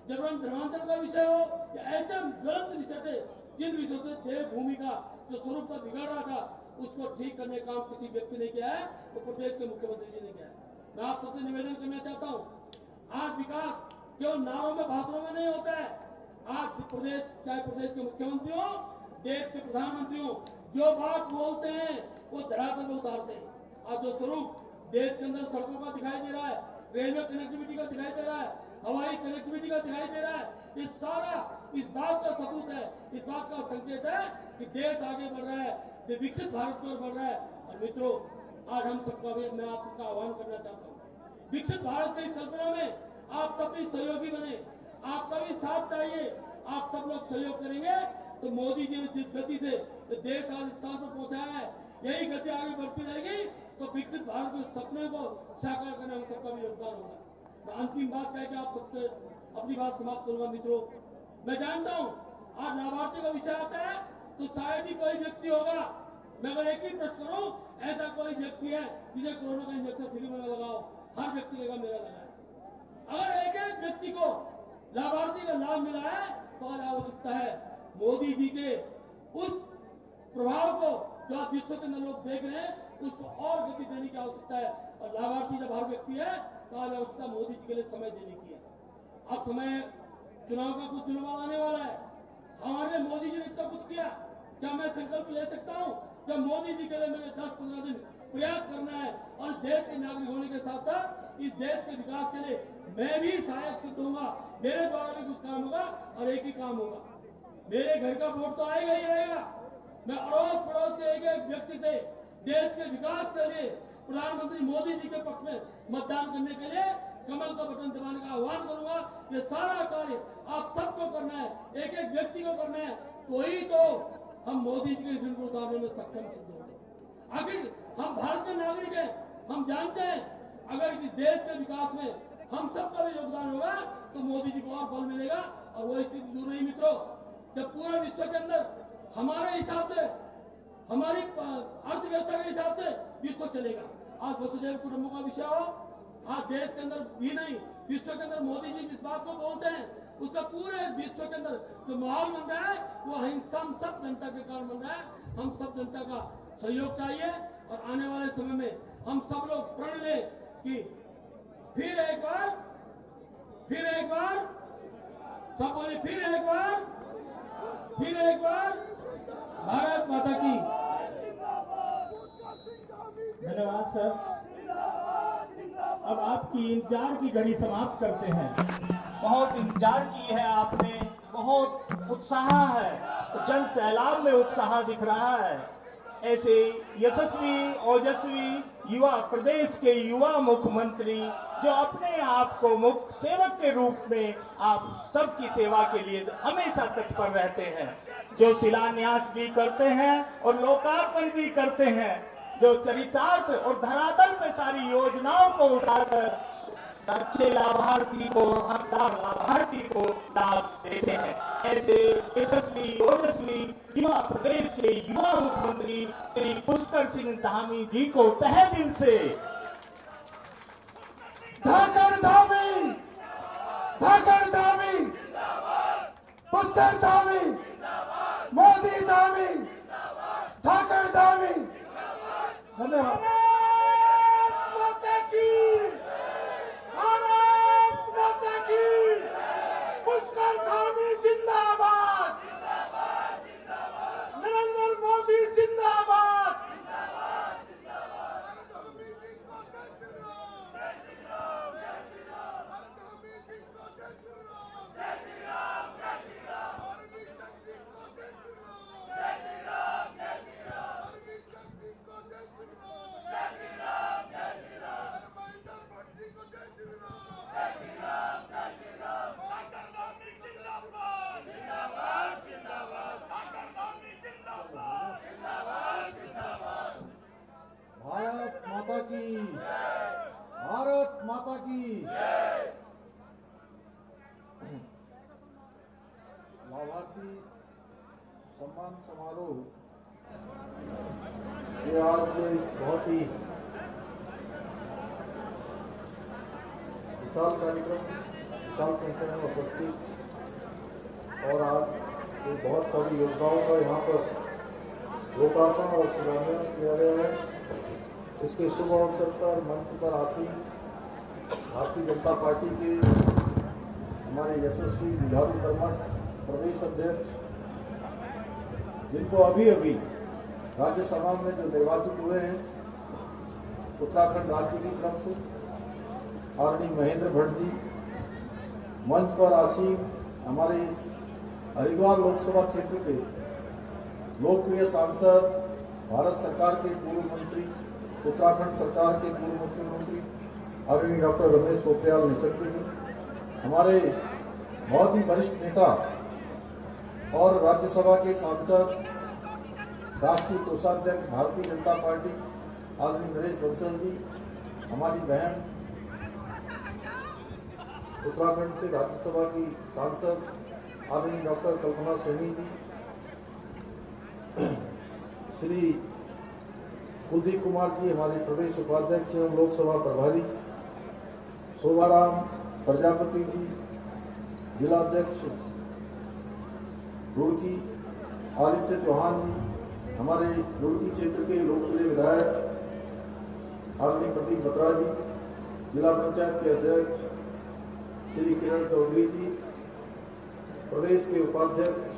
E: जबरन धर्मांतरण का विषय हो, या ऐसे गलत विषय थे जिन विषयों से देवभूमि का जो स्वरूप था बिगड़ रहा था, उसको ठीक करने का काम किसी व्यक्ति ने किया है, तो प्रदेश के मुख्यमंत्री जी ने किया है। मैं आप सबसे निवेदन करना चाहता हूँ, आज विकास केवल नारों में भाषणों में नहीं होता है। आज प्रदेश, चाहे प्रदेश के मुख्यमंत्री हो, देश के प्रधानमंत्री हो, जो बात बोलते हैं वो धरातल में उतारते हैं। आज जो स्वरूप देश के अंदर सड़कों का दिखाई दे रहा है, रेलवे कनेक्टिविटी का दिखाई दे रहा है, हवाई कनेक्टिविटी का दिखाई दे रहा है, ये सारा इस बात का सबूत है, इस बात का संकेत है कि देश आगे बढ़ रहा है, विकसित भारत की ओर बढ़ रहा है। और मित्रों, आज हम सबका भी, मैं आप सबका आह्वान करना चाहता हूँ, विकसित भारत की कल्पना में आप सब भी सहयोगी बने, आपका भी साथ चाहिए। आप सब लोग सहयोग करेंगे तो मोदी जी ने जिस गति से देश आज स्थान पर पहुंचाया है, यही गति आगे बढ़ती रहेगी तो विकसित भारत के सपने को साकार करने में सबका भी योगदान होगा। तो अंतिम बात कह के आप सबसे अपनी बात समाप्त करूंगा। मित्रों, मैं जानता हूं आज लाभार्थी का विषय आता है तो शायद ही कोई व्यक्ति होगा, मैं अगर एक ही प्रश्न करूं, ऐसा कोई व्यक्ति है जिसे कोरोना का इंजेक्शन फ्री में लगाओ, हर व्यक्ति का मेरा लगा है। अगर एक एक व्यक्ति को लाभार्थी का लाभ मिला है तो आज आवश्यकता है मोदी जी के उस प्रभाव को जो आप विश्व के अंदर लोग देख रहे हैं, उसको और गति देने की आवश्यकता है। और लाभार्थी जब हर व्यक्ति है तो आज आवश्यकता मोदी जी के लिए समय देने की है। अब समय चुनाव का कुछ दिनों बाद आने वाला है, हमारे मोदी जी ने इतना कुछ किया, क्या मैं संकल्प ले सकता हूं जब मोदी जी के लिए मेरे 10-15 दिन प्रयास करना है और देश के नागरिक होने के साथ साथ इस देश के विकास के लिए मैं भी सहायक सिद्ध होऊंगा, मेरे द्वारा भी कुछ काम होगा और एक ही काम होगा, मेरे घर का वोट तो आएगा ही आएगा। मैं अड़ोस पड़ोस के एक एक व्यक्ति से देश के विकास के लिए प्रधानमंत्री मोदी जी के पक्ष में मतदान करने के लिए कमल का बटन दबाने का आह्वान करूंगा। ये सारा कार्य आप सबको करना है, एक एक व्यक्ति को करना है, तो ही तो हम मोदी जी के ऋण को उतारने में सक्षम सिद्ध होंगे। आखिर हम भारत के नागरिक हैं, हम जानते हैं अगर इस देश के विकास में हम सबका भी योगदान होगा तो मोदी जी को और बल मिलेगा। और वो स्थिति दूर नहीं मित्रों, जब पूरे विश्व के अंदर हमारे हिसाब से, हमारी अर्थव्यवस्था के हिसाब से विश्व चलेगा। आज वसुधैव कुटुंबकम का विषय हो, आज देश के अंदर भी नहीं, विश्व के अंदर मोदी जी जिस बात को बोलते हैं उसका पूरे विश्व के अंदर जो माहौल बन रहा है वो अहिंसा हम सब जनता के कारण बन रहा है। हम सब जनता का सहयोग चाहिए और आने वाले समय में हम सब लोग प्रण लें कि फिर एक बार सब बोले फिर एक बार भारत माता की।
A: धन्यवाद सर। अब आपकी इंतजार की घड़ी समाप्त करते हैं। बहुत इंतजार की है आपने, बहुत उत्साह है, जन सैलाब में उत्साह दिख रहा है। ऐसे यशस्वी ओजस्वी युवा प्रदेश के युवा मुख्यमंत्री जो अपने आप को मुख्य सेवक के रूप में आप सबकी सेवा के लिए हमेशा तत्पर रहते हैं, जो शिलान्यास भी करते हैं और लोकार्पण भी करते हैं, जो चरितार्थ और धरातल पे सारी योजनाओं को उठाकर अच्छे लाभार्थी को, हकदार लाभार्थी को लाभ देते हैं। ऐसे यशस्वी ओजस्वी युवा प्रदेश के युवा मुख्यमंत्री श्री पुष्कर सिंह धामी जी को तहे दिल से
B: धाकड़ धामी, पुष्कर धामी, मोदी धामी, धाकड़ धामी। धन्यवाद।
C: पुष्कर धामी जिंदाबाद, नरेंद्र मोदी जिंदाबाद।
F: भारत माता की, भारत माता की। लाभार्थी सम्मान समारोह ये आज इस बहुत ही विशाल कार्यक्रम, विशाल संख्या में उपस्थित और आज ये बहुत सारी योजनाओं का यहाँ पर लोकार्पण और शिलान्यास किया गया है। इसके शुभ अवसर पर मंच पर आसीन भारतीय जनता पार्टी के हमारे यशस्वी जुझारू कर्मठ प्रदेश अध्यक्ष, जिनको अभी अभी राज्यसभा में जो निर्वाचित हुए हैं उत्तराखंड राज्य की तरफ से, आदरणीय महेंद्र भट्ट जी, मंच पर आसीन हमारे इस हरिद्वार लोकसभा क्षेत्र के लोकप्रिय सांसद, भारत सरकार के पूर्व मंत्री, उत्तराखंड सरकार के पूर्व मुख्यमंत्री आदरणीय डॉक्टर रमेश पोखरियाल निशंक जी, हमारे बहुत ही वरिष्ठ नेता और राज्यसभा के सांसद, राष्ट्रीय कोषाध्यक्ष भारतीय जनता पार्टी आदरणीय नरेश बंसल जी, हमारी बहन उत्तराखंड से राज्यसभा की सांसद आदरणीय डॉक्टर कल्पना सैनी जी, श्री कुलदीप कुमार जी हमारे प्रदेश उपाध्यक्ष एवं लोकसभा प्रभारी, शोभाराम प्रजापति जी जिला अध्यक्ष रुड़की, आदित्य चौहान जी हमारे रुड़की क्षेत्र के लोकप्रिय विधायक, आदरणीय प्रदीप बत्रा जी जिला पंचायत के अध्यक्ष, श्री किरण चौधरी जी प्रदेश के उपाध्यक्ष,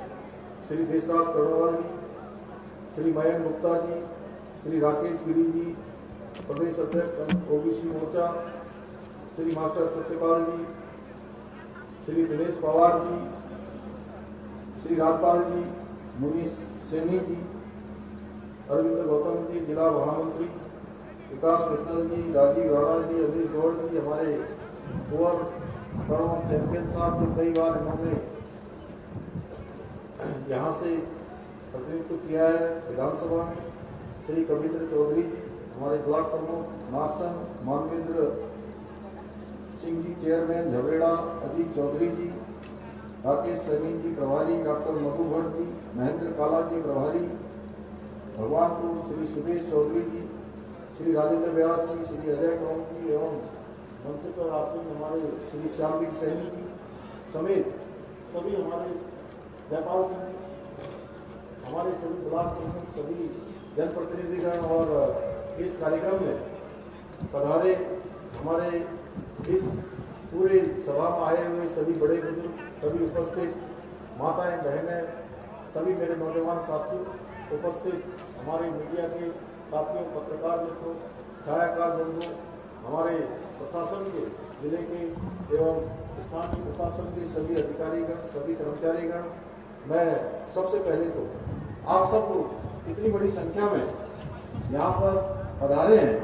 F: श्री देशराज कर्णवाल जी, श्री मयंक गुप्ता जी, श्री राकेश गिरी जी प्रदेश अध्यक्ष ओबीसी मोर्चा, श्री मास्टर सत्यपाल जी, श्री दिनेश पवार जी, श्री राजपाल जी, मुनीश सैनी जी, अरविंद गौतम जी जिला महामंत्री, विकास मित्तल जी, राजीव राणा जी, अनिश गौड़ जी, हमारे कुंवर प्रणव चैंपियन साहब जो कई बार इन्होंने यहाँ से प्रतिनिधित्व किया है विधानसभा में, श्री कविंद्र चौधरी जी हमारे ब्लॉक प्रमुख, नासन मानवेंद्र सिंह जी चेयरमैन झबरेड़ा, अजीत चौधरी जी, राकेश सैनी जी प्रभारी, डॉक्टर मधु भट्ट जी, महेंद्र काला जी प्रभारी भगवानपुर, श्री सुदेश चौधरी जी, श्री राजेंद्र व्यास जी, श्री अजय कौर जी एवं मंच पर आसीन हमारे श्री श्यामवीर सैनी जी समेत सभी हमारे जयपाल सिंह जी, हमारे सभी ब्लॉक प्रमुख, सभी जनप्रतिनिधिगण और इस कार्यक्रम में पधारे हमारे इस पूरे सभा में आए हुए सभी बड़े बुजुर्ग, सभी उपस्थित माताएं, बहनें, सभी मेरे नौजवान साथियों, उपस्थित हमारे मीडिया के साथियों, पत्रकार मित्रों, छायाकार बंधुओं, हमारे प्रशासन के, जिले के एवं स्थानीय प्रशासन के सभी अधिकारीगण, सभी कर्मचारीगण, मैं सबसे पहले तो आप सब लोग इतनी बड़ी संख्या में यहाँ पर पधारे हैं,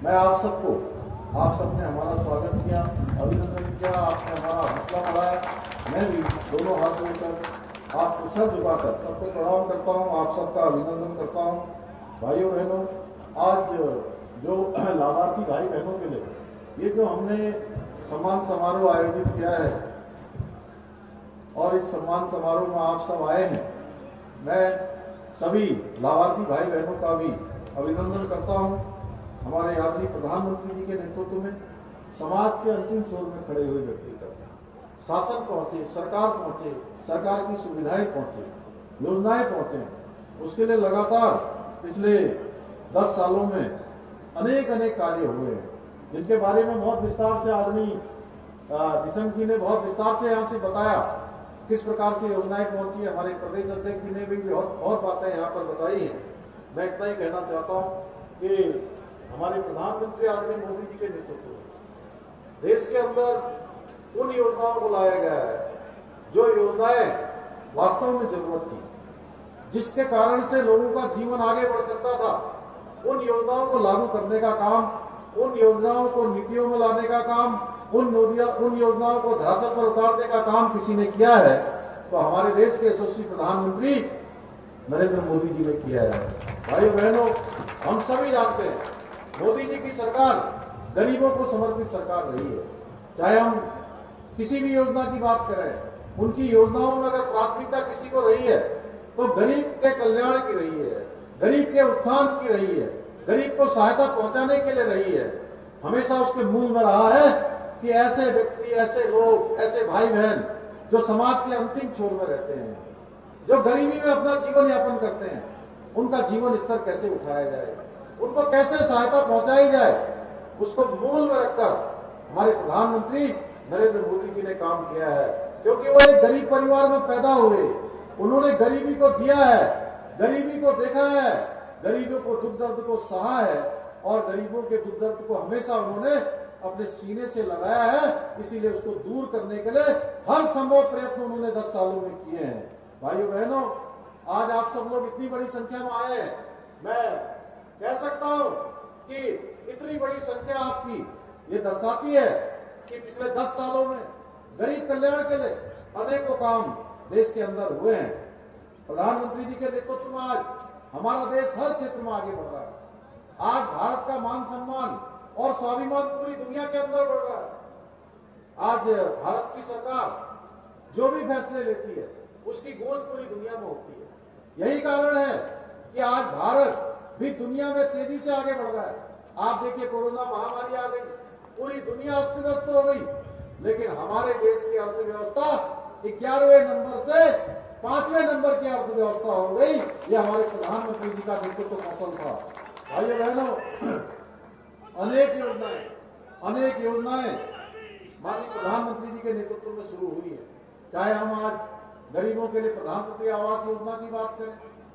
F: मैं आप सबने हमारा स्वागत किया, अभिनंदन किया, आपने हमारा हौसला बढ़ाया। मैं भी दोनों हाथ जोड़कर आपको सर झुकाकर सबको प्रणाम करता हूँ, आप सबका अभिनंदन करता हूँ। भाइयों बहनों, आज जो लाभार्थी भाई बहनों के लिए ये जो हमने सम्मान समारोह आयोजित किया है और इस सम्मान समारोह में आप सब आए हैं, मैं सभी लाभार्थी भाई बहनों का भी अभिनंदन करता हूं। हमारे आदरणीय प्रधानमंत्री जी के नेतृत्व में समाज के अंतिम छोर में खड़े हुए व्यक्ति तक शासन पहुंचे, सरकार पहुंचे, सरकार की सुविधाएं पहुंचे, योजनाएं पहुंचे, उसके लिए लगातार पिछले 10 सालों में अनेक कार्य हुए हैं, जिनके बारे में बहुत विस्तार से आदरणीय निशंक जी ने बहुत विस्तार से यहाँ से बताया किस प्रकार से योजनाएं पहुंची। हमारे प्रदेश अध्यक्ष जी ने भी बहुत बातें यहाँ पर बताई हैं। मैं इतना ही कहना चाहता हूँ कि हमारे प्रधानमंत्री आदरणीय मोदी जी के नेतृत्व में देश के अंदर उन योजनाओं को लाया गया है जो योजनाएं वास्तव में जरूरत थी, जिसके कारण से लोगों का जीवन आगे बढ़ सकता था। उन योजनाओं को लागू करने का काम, उन योजनाओं को नीतियों में लाने का काम, उन योजनाओं को धरातल पर उतारने का काम किसी ने किया है तो हमारे देश के यशस्वी प्रधानमंत्री नरेंद्र मोदी जी ने किया है। भाइयों बहनों, हम सभी जानते हैं मोदी जी की सरकार गरीबों को समर्पित सरकार रही है। चाहे हम किसी भी योजना की बात करें, उनकी योजनाओं में अगर प्राथमिकता किसी को रही है तो गरीब के कल्याण की रही है, गरीब के उत्थान की रही है, गरीब को सहायता पहुंचाने के लिए रही है। हमेशा उसके मूल में रहा है कि ऐसे व्यक्ति, ऐसे लोग, ऐसे भाई बहन जो समाज के अंतिम छोर में रहते हैं, जो गरीबी में अपना जीवन यापन करते हैं, उनका जीवन स्तर कैसे उठाया जाए, उनको कैसे सहायता पहुंचाई जाए, उसको मूल में रखकर हमारे प्रधानमंत्री नरेंद्र मोदी जी ने काम किया है। क्योंकि वो एक गरीब परिवार में पैदा हुए, उन्होंने गरीबी को जिया है, गरीबी को देखा है, गरीबों को दुख दर्द को सहा है और गरीबों के दुख दर्द को हमेशा उन्होंने अपने सीने से लगाया है। इसीलिए उसको दूर करने के लिए हर संभव प्रयत्न उन्होंने 10 सालों में किए हैं। भाइयों बहनों, आज आप सब लोग इतनी बड़ी संख्या में आए हैं। मैं कह सकता हूं कि इतनी बड़ी संख्या आपकी ये दर्शाती है कि पिछले 10 सालों में गरीब कल्याण के लिए अनेकों काम देश के अंदर हुए हैं। प्रधानमंत्री जी के नेतृत्व में आज हमारा देश हर क्षेत्र में आगे बढ़ रहा है। आज भारत का मान सम्मान और स्वाभिमान पूरी दुनिया के अंदर बढ़ रहा है। आज भारत की सरकार जो भी फैसले लेती है उसकी गूंज पूरी दुनिया में होती है। यही कारण है कि आज भारत भी दुनिया में तेजी से आगे बढ़ रहा है। आप देखिए, कोरोना महामारी आ गई, पूरी दुनिया अस्त व्यस्त हो गई, लेकिन हमारे देश की अर्थव्यवस्था 11वें नंबर से 5वें नंबर की अर्थव्यवस्था हो गई। ये हमारे प्रधानमंत्री जी का नेतृत्व कौशल था। भाइयों बहनों, अनेक योजनाएं माननीय प्रधानमंत्री जी के नेतृत्व में शुरू हुई है। चाहे हम आज गरीबों के लिए प्रधानमंत्री आवास योजना की बात करें,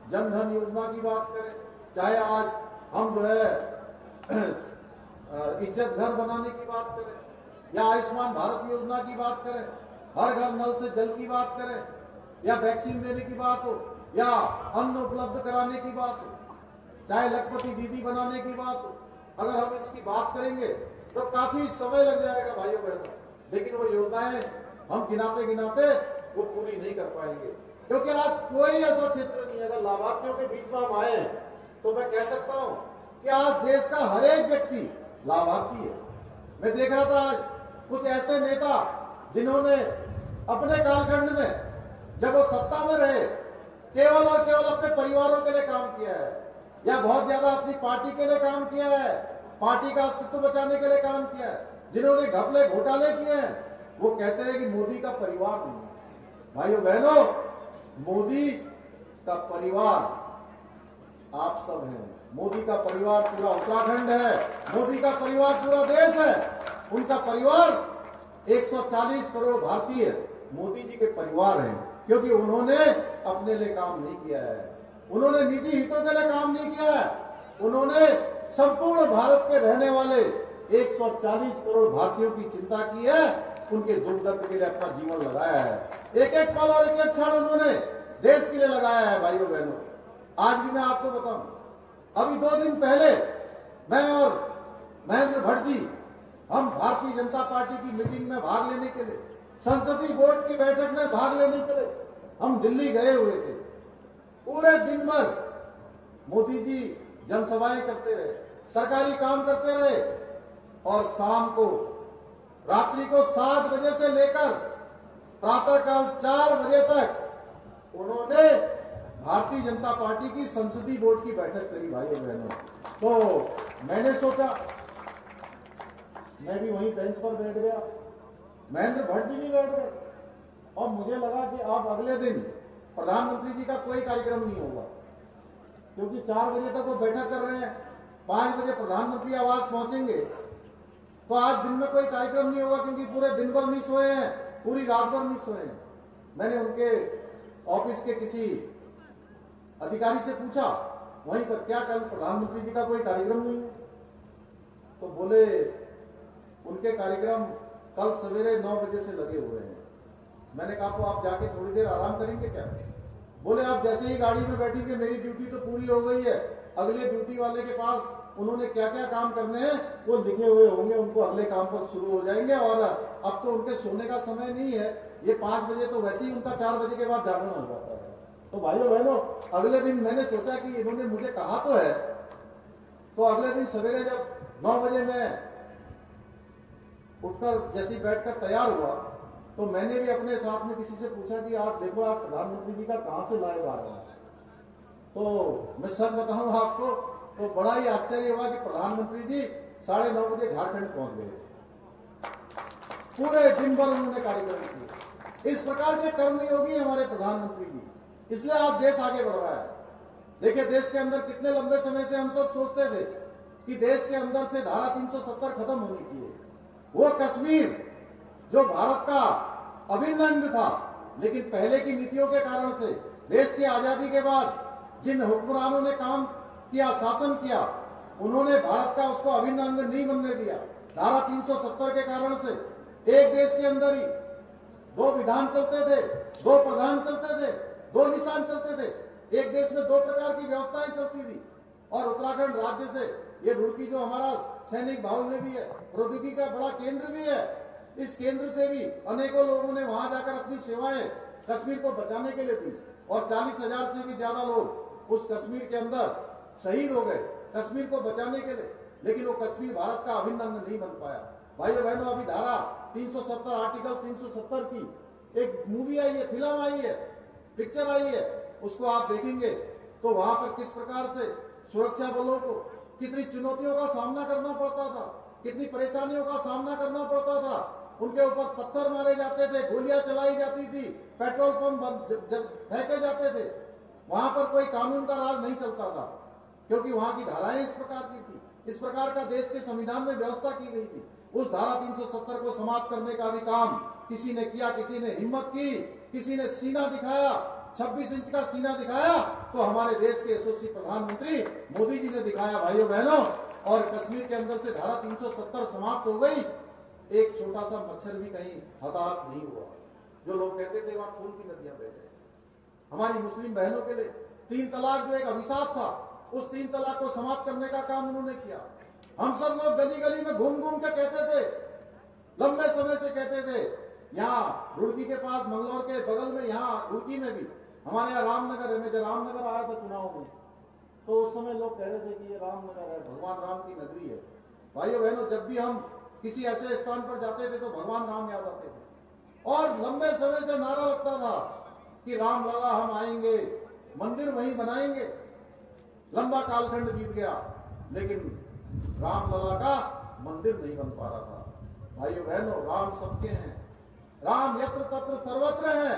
F: जन धन योजना की बात करें, चाहे आज हम जो है इज्जत घर बनाने की बात करें, या आयुष्मान भारत योजना की बात करें, हर घर नल से जल की बात करें, या वैक्सीन देने की बात हो, या अन्न उपलब्ध कराने की बात हो, चाहे लखपति दीदी बनाने की बात हो, अगर हम इसकी बात करेंगे तो काफी समय लग जाएगा भाइयों बहनों। लेकिन वो योजनाएं हम गिनाते वो पूरी नहीं कर पाएंगे, क्योंकि आज कोई ऐसा क्षेत्र नहीं है। अगर लाभार्थियों के बीच में हम आए तो मैं कह सकता हूं कि आज देश का हर एक व्यक्ति लाभार्थी है। मैं देख रहा था आज कुछ ऐसे नेता जिन्होंने अपने कालखंड में जब वो सत्ता में रहे केवल और केवल अपने परिवारों के लिए काम किया है, या बहुत ज्यादा अपनी पार्टी के लिए काम किया है, पार्टी का अस्तित्व बचाने के लिए काम किया है। जिन्होंने घपले घोटाले किए हैं वो कहते हैं कि मोदी का परिवार नहीं है। भाइयों बहनों, मोदी का परिवार आप सब हैं। मोदी का परिवार पूरा उत्तराखंड है, मोदी का परिवार पूरा देश है। उनका परिवार 140 करोड़ भारतीय मोदी जी के परिवार हैं, क्योंकि उन्होंने अपने लिए काम नहीं किया है, उन्होंने निजी हितों के लिए काम नहीं किया है, उन्होंने संपूर्ण भारत के रहने वाले 140 करोड़ भारतीयों की चिंता की है, उनके दुख दर्द के लिए अपना जीवन लगाया है। एक एक पल और एक एक क्षण उन्होंने देश के लिए लगाया है। भाइयों बहनों, आज भी मैं आपको बताऊं, अभी 2 दिन पहले मैं और महेंद्र भट्ट जी हम भारतीय जनता पार्टी की मीटिंग में भाग लेने के लिए, संसदीय बोर्ड की बैठक में भाग लेने के लिए हम दिल्ली गए हुए थे। पूरे दिन भर मोदी जी जनसभाएं करते रहे, सरकारी काम करते रहे, और शाम को रात्रि को 7 बजे से लेकर प्रातःकाल 4 बजे तक उन्होंने भारतीय जनता पार्टी की संसदीय बोर्ड की बैठक करी। भाइयों बहनों, तो मैंने सोचा, मैं भी वहीं बेंच पर बैठ गया, महेंद्र भट्ट जी भी बैठ गए, और मुझे लगा कि अब अगले दिन प्रधानमंत्री जी का कोई कार्यक्रम नहीं होगा, क्योंकि 4 बजे तक वो बैठक कर रहे हैं, 5 बजे प्रधानमंत्री आवास पहुंचेंगे, तो आज दिन में कोई कार्यक्रम नहीं होगा, क्योंकि पूरे दिन भर नहीं सोए हैं, पूरी रात भर नहीं सोए हैं। मैंने उनके ऑफिस के किसी अधिकारी से पूछा वहीं पर, क्या कल प्रधानमंत्री जी का कोई कार्यक्रम नहीं है? तो बोले उनके कार्यक्रम कल सवेरे 9 बजे से लगे हुए हैं। मैंने कहा तो आप जाके थोड़ी देर आराम करेंगे क्या? बोले आप जैसे ही गाड़ी में बैठेंगे मेरी ड्यूटी तो पूरी हो गई है, अगले ड्यूटी वाले के पास उन्होंने क्या क्या काम करने हैं वो लिखे हुए होंगे, उनको अगले काम पर शुरू हो जाएंगे, और अब तो उनके सोने का समय नहीं है, ये 5 बजे तो वैसे ही उनका 4 बजे के बाद जागना हो जाता है। तो भाइयों बहनों, अगले दिन मैंने सोचा कि इन्होंने मुझे कहा तो है, तो अगले दिन सवेरे जब 9 बजे मैं उठकर जैसे बैठकर तैयार हुआ, तो मैंने भी अपने साथ में किसी से पूछा कि आप देखो आप प्रधानमंत्री जी का कहां से लाए आ रहे हैं। तो मैं सच बताऊं आपको, तो बड़ा ही आश्चर्य हुआ कि प्रधानमंत्री जी 9:30 बजे झारखंड पहुंच गए थे। पूरे दिन भर उन्होंने कार्यक्रम किए। इस प्रकार के कर्मयोगी हमारे प्रधानमंत्री जी, इसलिए आज देश आगे बढ़ रहा है। देखिए, देश के अंदर कितने लंबे समय से हम सब सोचते थे कि देश के अंदर से धारा 370 खत्म होनी चाहिए। वो कश्मीर जो भारत का अभिन्न अंग था, लेकिन पहले की नीतियों के कारण से देश की आजादी के बाद जिन हुक्मरानों ने काम किया, शासन किया, उन्होंने भारत का उसको अभिन्न अंग नहीं बनने दिया। धारा 370 के कारण से एक देश के अंदर ही 2 विधान चलते थे, 2 प्रधान चलते थे, 2 निशान चलते थे, एक देश में 2 प्रकार की व्यवस्थाएं चलती थी। और उत्तराखंड राज्य से ये रुड़की जो हमारा सैनिक बाहुल्य भी है, प्रौद्योगिकी का बड़ा केंद्र भी है, इस केंद्र से भी अनेकों लोगों ने वहां जाकर अपनी सेवाएं कश्मीर को बचाने के लिए दी, और 40,000 से भी ज्यादा लोग उस कश्मीर के अंदर शहीद हो गए कश्मीर को बचाने के लिए। लेकिन वो कश्मीर भारत का अभिन्न अंग नहीं बन पाया। भाइयों बहनों, अभी धारा 370 आर्टिकल 370 की एक मूवी आई है, फिल्म आई है, पिक्चर आई है, उसको आप देखेंगे तो वहां पर किस प्रकार से सुरक्षा बलों को कितनी चुनौतियों का सामना करना पड़ता था, कितनी परेशानियों का सामना करना पड़ता था। उनके ऊपर पत्थर मारे जाते थे, गोलियां चलाई जाती थी, पेट्रोल पंप फेंके जाते थे। वहां पर कोई कानून का राज नहीं चलता था, क्योंकि वहां की धाराएं इस प्रकार की थी। इस प्रकार का देश के संविधान में व्यवस्था की गई थी। उस धारा 370 को समाप्त करने का भी काम किसी ने किया, किसी ने हिम्मत की, किसी ने सीना दिखाया, 26 इंच का सीना दिखाया, तो हमारे देश के यशस्वी प्रधानमंत्री मोदी जी ने दिखाया। भाइयों बहनों, और कश्मीर के अंदर से धारा 370 समाप्त हो गई। एक छोटा सा मच्छर भी कहीं हताहत नहीं हुआ। जो लोग कहते थे वहां खून की नदियां बह गए। हमारी मुस्लिम बहनों के लिए 3 तलाक जो एक अभिशाप था, उस 3 तलाक को समाप्त करने का काम उन्होंने किया। हम सब लोग गली गली में घूम घूम के कहते थे, लंबे समय से कहते थे, यहाँ रुड़की के पास मंगलौर के बगल में, यहाँ रुड़की में भी हमारे यहाँ रामनगर है। मैं जब रामनगर आया था चुनाव में, तो उस समय लोग कह रहे थे कि ये रामनगर है, भगवान राम की नगरी है। भाइयों बहनों, जब भी हम किसी ऐसे स्थान पर जाते थे तो भगवान राम याद आते थे, और लंबे समय से नारा लगता था कि राम लला हम आएंगे, मंदिर वहीं बनाएंगे। लंबा कालखंड बीत गया, लेकिन राम लला का मंदिर नहीं बन पा रहा था। भाइयों बहनों, राम सबके हैं, राम यत्र तत्र सर्वत्र है,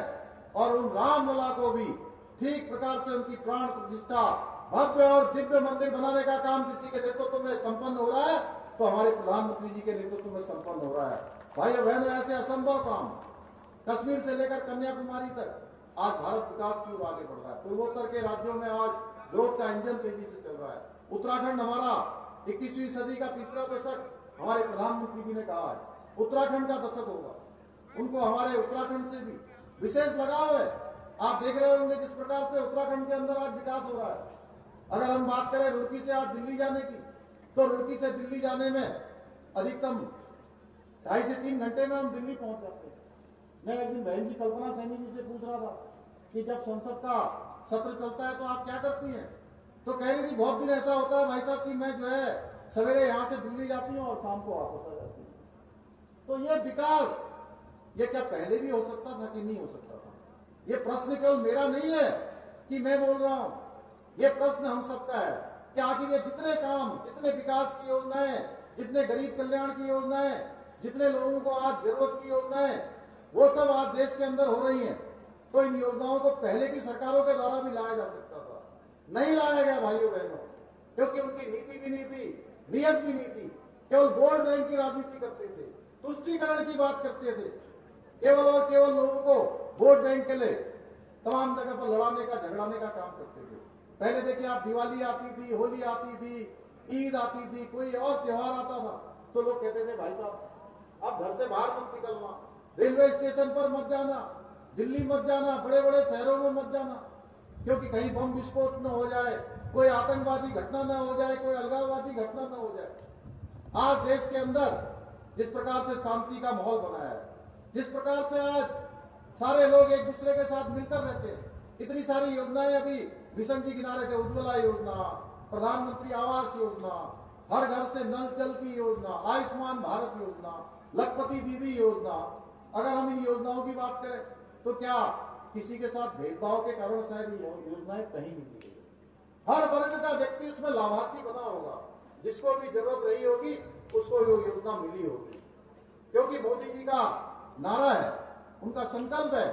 F: और उन राम लला को भी ठीक प्रकार से उनकी प्राण प्रतिष्ठा, भव्य और दिव्य मंदिर बनाने का काम किसी के नेतृत्व में संपन्न हो रहा है, तो हमारे प्रधानमंत्री जी के नेतृत्व में संपन्न हो रहा है। भाइयों बहनों, ऐसे असंभव काम कश्मीर से लेकर कन्याकुमारी तक आज भारत विकास की ओर आगे बढ़ रहा है। पूर्वोत्तर के राज्यों में आज ग्रोथ का इंजन तेजी से चल रहा है। उत्तराखंड हमारा 21वीं सदी का तीसरा दशक हमारे प्रधानमंत्री जी ने कहा है, उत्तराखंड का दशक होगा। उनको हमारे उत्तराखंड से भी विशेष लगाव है। आप देख रहे होंगे जिस प्रकार से उत्तराखंड के अंदर आज विकास हो रहा है। अगर हम बात करें रुड़की से आज दिल्ली जाने की, तो रुड़की से दिल्ली जाने में अधिकतम 2.5 से 3 घंटे में हम दिल्ली पहुंच जाते हैं। मैं एक दिन बहन जी कल्पना सैनी जी से पूछ रहा था कि जब संसद का सत्र चलता है तो आप क्या करती हैं, तो कह रही थी बहुत दिन ऐसा होता है भाई साहब कि मैं जो है सवेरे यहां से दिल्ली जाती हूँ और शाम को वापस आ जाती हूँ। तो ये विकास ये क्या पहले भी हो सकता था कि नहीं हो सकता था? ये प्रश्न केवल मेरा नहीं है कि मैं बोल रहा हूं, ये प्रश्न हम सबका है कि आखिर ये जितने काम, जितने विकास की योजनाएं, जितने गरीब कल्याण की योजनाएं, जितने लोगों को आज जरूरत की योजनाएं, वो सब आज देश के अंदर हो रही हैं। तो इन योजनाओं को पहले की सरकारों के द्वारा भी लाया जा सकता था, नहीं लाया गया भाइयों बहनों, क्योंकि उनकी नीति भी नहीं थी, नियत भी नहीं थी। केवल वोट बैंक की राजनीति करते थे, तुष्टीकरण की बात करते थे, केवल और केवल लोगों को वोट बैंक के लिए तमाम जगह पर लड़ाने का, झगड़ाने का काम करते थे। पहले देखिए आप, दिवाली आती थी, होली आती थी, ईद आती थी, कोई और त्योहार आता था तो लोग कहते थे भाई साहब आप घर से बाहर मत निकलना, रेलवे स्टेशन पर मत जाना, दिल्ली मत जाना, बड़े बड़े शहरों में मत जाना, क्योंकि कहीं बम विस्फोट न हो जाए, कोई आतंकवादी घटना न हो जाए, कोई अलगाववादी घटना न हो जाए। आज देश के अंदर जिस प्रकार से शांति का माहौल बनाया है, जिस प्रकार से आज सारे लोग एक दूसरे के साथ मिलकर रहते हैं, इतनी सारी योजनाएं अभी मिशन जी गिना रहे थे, उज्ज्वला योजना, प्रधानमंत्री आवास योजना, हर घर से नल जल की योजना, आयुष्मान भारत योजना, लखपति दीदी योजना। अगर हम इन योजनाओं की बात करें तो क्या किसी के साथ भेदभाव के कारण शायद ये योजनाएं कहीं नहीं दी गई। हर वर्ग का व्यक्ति उसमें लाभार्थी बना होगा, जिसको भी जरूरत रही होगी उसको वो योजना मिली होगी, क्योंकि मोदी जी का नारा है, उनका संकल्प है,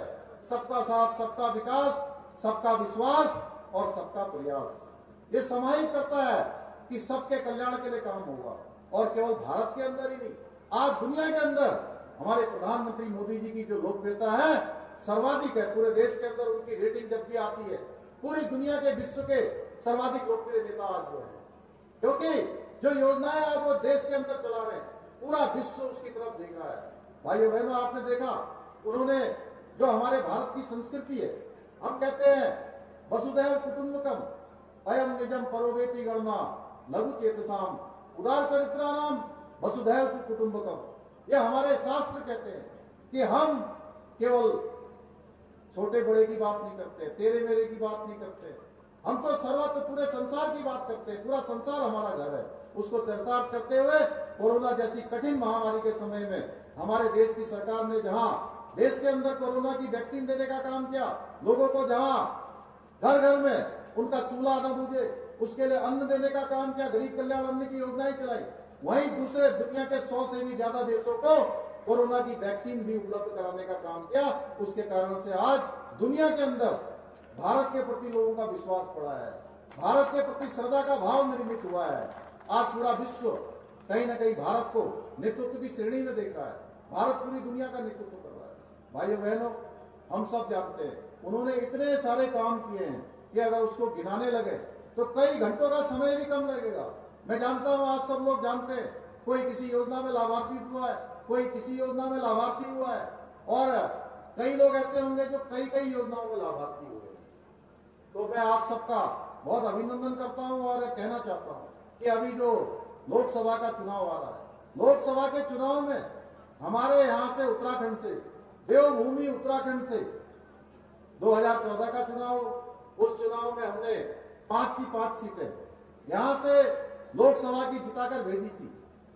F: सबका साथ, सबका विकास, सबका विश्वास और सबका प्रयास। ये समाहित करता है कि सबके कल्याण के लिए काम होगा, और केवल भारत के अंदर ही नहीं, आज दुनिया के अंदर हमारे प्रधानमंत्री मोदी जी की जो लोकप्रियता है सर्वाधिक है। पूरे देश के अंदर उनकी रेटिंग जब भी आती है, पूरी दुनिया के विश्व के सर्वाधिक लोकप्रिय नेता आज वो है, क्योंकि जो योजनाएं आज वो देश के अंदर चला रहे हैं, पूरा विश्व उसकी तरफ देख रहा है। भाइयों बहनों, आपने देखा उन्होंने जो हमारे भारत की संस्कृति है, हम कहते हैं वसुधैव कुटुंबकम अयम निजम परोवेति गणना लघु चेतसाम उदार चरित्रानाम वसुधैव कुटुंबकम। ये हमारे शास्त्र कहते हैं कि हम केवल छोटे बड़े की बात नहीं करते, तेरे मेरे की बात नहीं करते, हम तो सर्वत्र पूरे संसार की बात करते हैं। पूरा संसार हमारा घर है, उसको चरितार्थ करते हुए कोरोना जैसी कठिन महामारी के समय में हमारे देश की सरकार ने जहां देश के अंदर कोरोना की वैक्सीन देने का काम किया, लोगों को जहां घर घर में उनका चूल्हा न बुझे उसके लिए अन्न देने का काम किया, गरीब कल्याण अन्न की योजनाएं चलाई, वहीं दूसरे दुनिया के 100 से भी ज्यादा देशों को कोरोना की वैक्सीन भी उपलब्ध कराने का काम किया। उसके कारण से आज दुनिया के अंदर भारत के प्रति लोगों का विश्वास बढ़ा है, भारत के प्रति श्रद्धा का भाव निर्मित हुआ है। आज पूरा विश्व कहीं ना कहीं भारत को नेतृत्व की श्रेणी में देख रहा है, भारत पूरी दुनिया का नेतृत्व कर रहा है। भाइयों बहनों, हम सब जानते हैं उन्होंने इतने सारे काम किए हैं कि अगर उसको गिनाने लगे तो कई घंटों का समय भी कम लगेगा। मैं जानता हूं, आप सब लोग जानते हैं, कोई किसी योजना में लाभार्थी हुआ है, कोई किसी योजना में लाभार्थी हुआ है, और कई लोग ऐसे होंगे जो कई कई योजनाओं में लाभार्थी हुए हैं। तो मैं आप सबका बहुत अभिनंदन करता हूं और कहना चाहता हूं कि अभी जो लोकसभा का चुनाव आ रहा है, लोकसभा के चुनाव में हमारे यहां से उत्तराखंड से, देवभूमि उत्तराखंड से 2014 का चुनाव, उस चुनाव में हमने 5 की 5 सीटें यहां से लोकसभा की जिताकर भेजी थी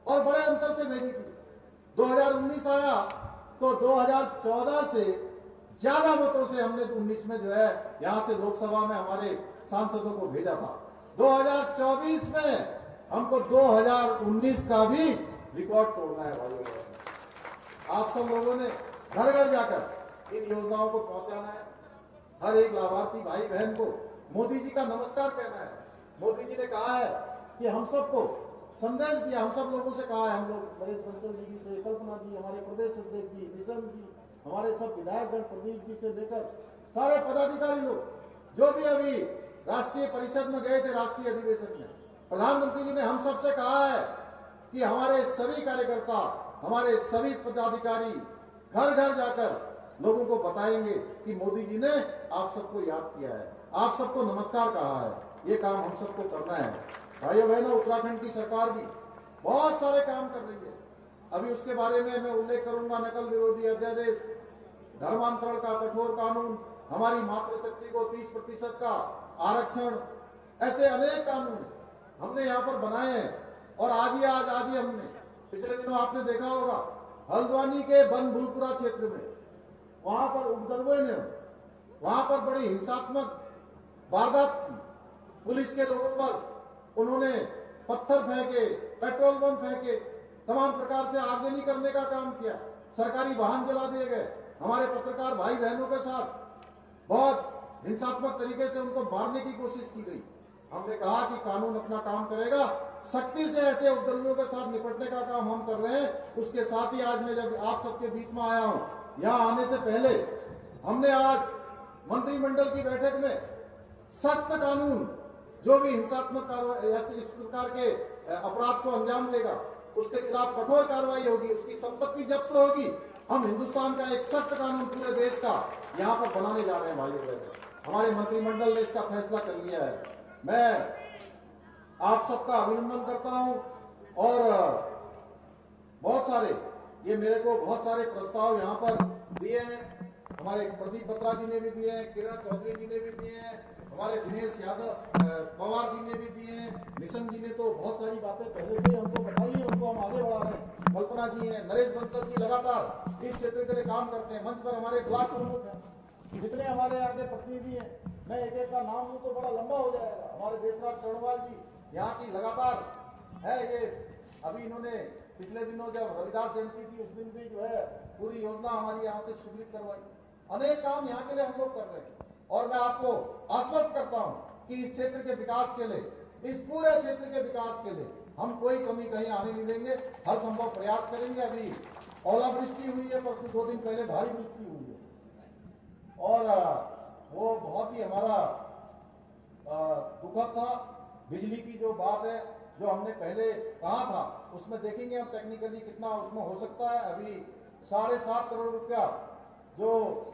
F: और बड़े अंतर से भेजी थी। 2019 आया तो 2014 से ज्यादा मतों से हमने 19 में जो है यहां से लोकसभा में हमारे सांसदों को भेजा था। 2024 में हमको 2019 का भी रिकॉर्ड तोड़ना है। भाइयों, आप सब लोगों ने घर घर जाकर इन योजनाओं को पहुंचाना है, हर एक लाभार्थी भाई बहन को मोदी जी का नमस्कार कहना है। मोदी जी ने कहा है कि हम सबको संदेश दिया, हम सब लोगों से कहा है, हम लोग नरेश बंसल जी की, कल्पना जी, हमारे प्रदेश अध्यक्ष जी, निशंक जी, हमारे सब विधायकगण, प्रदीप जी से लेकर सारे पदाधिकारी लोग जो भी अभी राष्ट्रीय परिषद में गए थे, राष्ट्रीय अधिवेशन में, प्रधानमंत्री जी ने हम सबसे कहा है कि हमारे सभी कार्यकर्ता, हमारे सभी पदाधिकारी घर घर जाकर लोगों को बताएंगे कि मोदी जी ने आप सबको याद किया है, आप सबको नमस्कार कहा है। ये काम हम सबको करना है। भाइयों बहनों, उत्तराखंड की सरकार भी बहुत सारे काम कर रही है। अभी उसके बारे में मैं उल्लेख करूंगा। नकल विरोधी अध्यादेश, धर्मांतरण का कठोर कानून, हमारी मातृशक्ति को 30% का आरक्षण, ऐसे अनेक कानून हमने यहाँ पर बनाए हैं। और आज ही हमने पिछले दिनों आपने देखा होगा हल्द्वानी के बनभूलपुरा क्षेत्र में, वहां पर उपद्रवियों ने वहां पर बड़ी हिंसात्मक वारदात की। पुलिस के लोगों पर उन्होंने पत्थर फेंके, पेट्रोल बम फेंके, तमाम प्रकार से आगजनी करने का काम किया। सरकारी वाहन जला दिए गए। हमारे पत्रकार भाई बहनों के साथ बहुत हिंसात्मक तरीके से उनको मारने की कोशिश की गई। हमने कहा कि कानून अपना काम करेगा, सख्ती से ऐसे उपद्रवियों के साथ निपटने का काम हम कर रहे हैं। उसके साथ ही आज मैं जब आप सबके बीच में आया हूं, यहाँ आने से पहले हमने आज मंत्रिमंडल की बैठक में सख्त कानून, जो भी हिंसात्मक कार्रवाई, ऐसे इस प्रकार के अपराध को अंजाम देगा उसके खिलाफ कठोर कार्रवाई होगी, उसकी संपत्ति जब्त होगी। हम हिंदुस्तान का एक सख्त कानून पूरे देश का यहाँ पर बनाने जा रहे हैं भाइयों बहनों। हमारे मंत्रिमंडल ने इसका फैसला कर लिया है। मैं आप सबका अभिनंदन करता हूं। और बहुत सारे, ये मेरे को बहुत सारे प्रस्ताव यहाँ पर दिए हैं। हमारे प्रदीप बत्रा जी ने भी दिए हैं, किरण चौधरी जी ने भी दिए हैं, हमारे दिनेश यादव पवार जी ने भी दिए हैं, निशंक जी ने तो बहुत सारी बातें पहले से ही हमको बताई है, उनको हम आगे बढ़ा रहे हैं। कल्पना जी हैं, नरेश बंसल जी लगातार इस क्षेत्र के लिए काम करते हैं। मंच पर हमारे ब्लॉक प्रमुख हैं, जितने हमारे यहाँ के प्रतिनिधि हैं, मैं एक एक का नाम लूं तो बड़ा लंबा हो जाएगा। हमारे देशराज कर्णवाल जी यहाँ की लगातार है। ये अभी इन्होंने पिछले दिनों जब रविदास जयंती थी उस दिन भी जो है पूरी योजना हमारी यहाँ से स्वीकृत करवाई। अनेक काम यहाँ के लिए हम लोग कर रहे हैं। और मैं आपको आश्वस्त करता हूँ कि इस क्षेत्र के विकास के लिए, इस पूरे क्षेत्र के विकास के लिए हम कोई कमी कहीं आने नहीं देंगे। हर संभव प्रयास करेंगे। अभी ओलावृष्टि हुई है, परसों 2 दिन पहले भारी वृष्टि हुई है और वो बहुत ही हमारा दुखद था। बिजली की जो बात है, जो हमने पहले कहा था, उसमें देखेंगे हम टेक्निकली कितना उसमें हो सकता है। अभी 7.5 करोड़ रुपया जो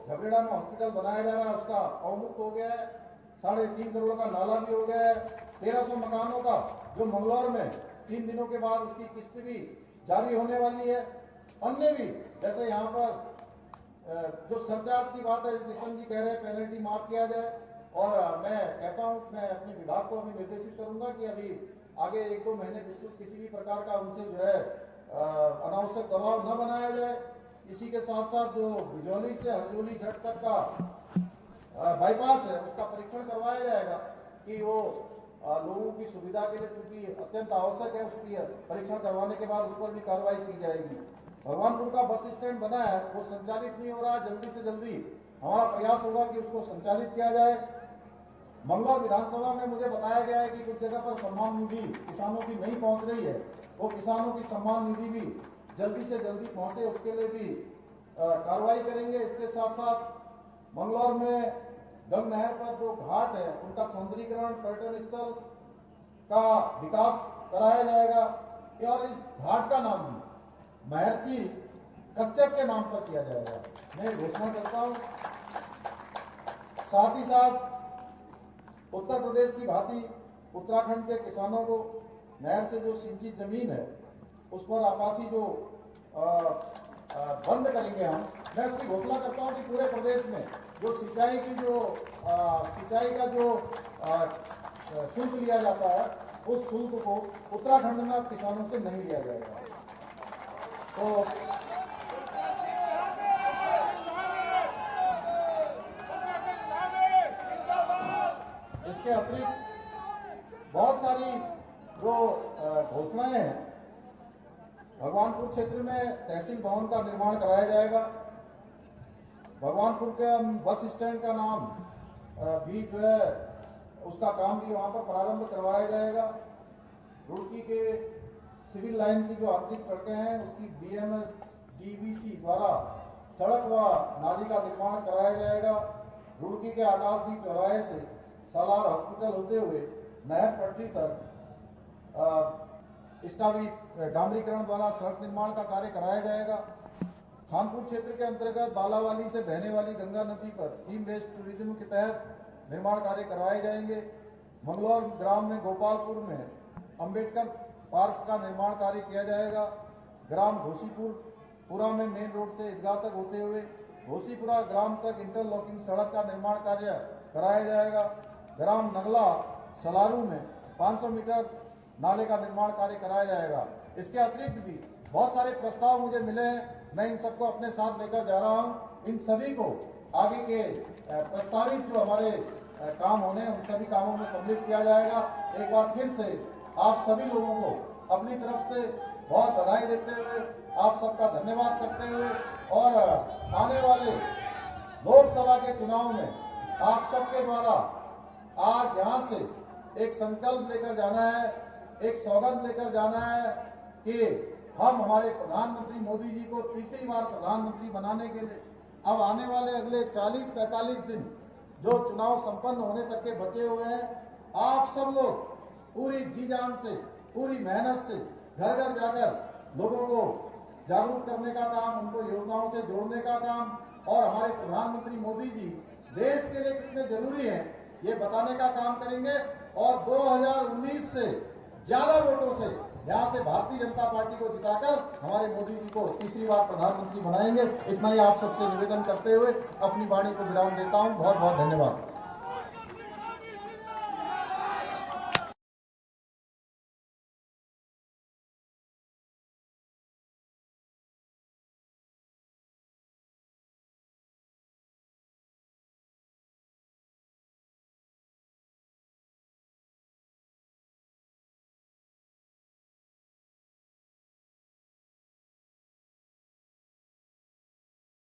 F: झबरेड़ा में हॉस्पिटल बनाया जा रहा है उसका अवमुक्त हो गया है। 3.5 करोड़ का नाला भी हो गया है। 1300 मकानों का जो मंगलौर में 3 दिनों के बाद उसकी किस्त भी जारी होने वाली है। अन्य भी जैसे यहाँ पर जो सरचार्ज की बात है, निशंक जी कह रहे हैं पेनल्टी माफ किया जाए। और मैं कहता हूँ, मैं अपने विभाग को अभी निर्देशित करूंगा कि अभी आगे 1-2 महीने किसी भी प्रकार का उनसे जो है अनावश्यक दबाव न बनाया जाए। इसी के साथ साथ जो बिजौली से हरजोली घाट तक का बाईपास है उसका परीक्षण करवाया जाएगा कि वो लोगों की सुविधा के लिए, क्योंकि अत्यंत आवश्यक है, उसकी परीक्षण करवाने के बाद उस पर भी कार्रवाई की जाएगी। भगवानपुर का बस स्टैंड बना है, वो संचालित नहीं हो रहा है। जल्दी से जल्दी हमारा प्रयास होगा कि उसको संचालित किया जाए। मंगलौर विधानसभा में मुझे बताया गया है कि कुछ जगह पर सम्मान निधि किसानों की नहीं पहुंच रही है। वो किसानों की सम्मान निधि भी जल्दी से जल्दी पहुंचे, उसके लिए भी कार्रवाई करेंगे। इसके साथ साथ मंगलौर में गंग नहर पर जो घाट है उनका सौंदर्यीकरण, पर्यटन स्थल का विकास कराया जाएगा। और इस घाट का नाम भी महर्षि कश्यप के नाम पर किया जाएगा, मैं घोषणा करता हूं। साथ ही साथ उत्तर प्रदेश की भांति उत्तराखंड के किसानों को नहर से जो सिंचित जमीन है उस पर आकाशीय जो बंद करेंगे हम, मैं उसकी घोषणा करता हूं कि पूरे प्रदेश में जो सिंचाई का जो शुल्क लिया जाता है उस शुल्क को उत्तराखंड में अब किसानों से नहीं लिया जाएगा। तो इसके अतिरिक्त बहुत सारी जो घोषणाएं हैं, भगवानपुर क्षेत्र में तहसील भवन का निर्माण कराया जाएगा। भगवानपुर के बस स्टैंड का नाम भी जो है उसका काम भी वहां पर प्रारंभ करवाया जाएगा। रुड़की के सिविल लाइन की जो आंतरिक सड़कें हैं उसकी BMS DVC द्वारा सड़क व नाली का निर्माण कराया जाएगा। रुड़की के आकाशदीप चौराहे से सालार हॉस्पिटल होते हुए नहर पट्टी तक इसका भी डामरीकरण द्वारा सड़क निर्माण का कार्य कराया जाएगा। खानपुर क्षेत्र के अंतर्गत बालावाली से बहने वाली गंगा नदी पर थीम बेस्ड टूरिज्म के तहत निर्माण कार्य करवाए जाएंगे। मंगलौर ग्राम में गोपालपुर में अंबेडकर पार्क का निर्माण कार्य किया जाएगा। ग्राम घोसीपुरा में मेन रोड से ईदगाह तक होते हुए घोसीपुरा ग्राम तक इंटरलॉकिंग सड़क का निर्माण कार्य कराया जाएगा। ग्राम नगला सलारू में 500 मीटर नाले का निर्माण कार्य कराया जाएगा। इसके अतिरिक्त भी बहुत सारे प्रस्ताव मुझे मिले हैं, मैं इन सबको अपने साथ लेकर जा रहा हूं। इन सभी को आगे के प्रस्तावित जो हमारे काम होने हैं उन सभी कामों में सम्मिलित किया जाएगा। एक बार फिर से आप सभी लोगों को अपनी तरफ से बहुत बधाई देते हुए, आप सबका धन्यवाद करते हुए और आने वाले लोकसभा के चुनाव में आप सबके द्वारा आज यहाँ से एक संकल्प लेकर जाना है, एक सौगंध लेकर जाना है कि हम हमारे प्रधानमंत्री मोदी जी को तीसरी बार प्रधानमंत्री बनाने के लिए अब आने वाले अगले 40-45 दिन जो चुनाव संपन्न होने तक के बचे हुए हैं, आप सब लोग पूरी जी जान से, पूरी मेहनत से घर घर जाकर लोगों को जागरूक करने का काम, उनको योजनाओं से जोड़ने का काम और हमारे प्रधानमंत्री मोदी जी देश के लिए कितने जरूरी हैं ये बताने का काम करेंगे। और 2019 से ज्यादा वोटों से यहाँ से भारतीय जनता पार्टी को जिताकर हमारे मोदी जी को तीसरी बार प्रधानमंत्री बनाएंगे। इतना ही आप सबसे निवेदन करते हुए अपनी वाणी को विराम देता हूँ। बहुत बहुत धन्यवाद।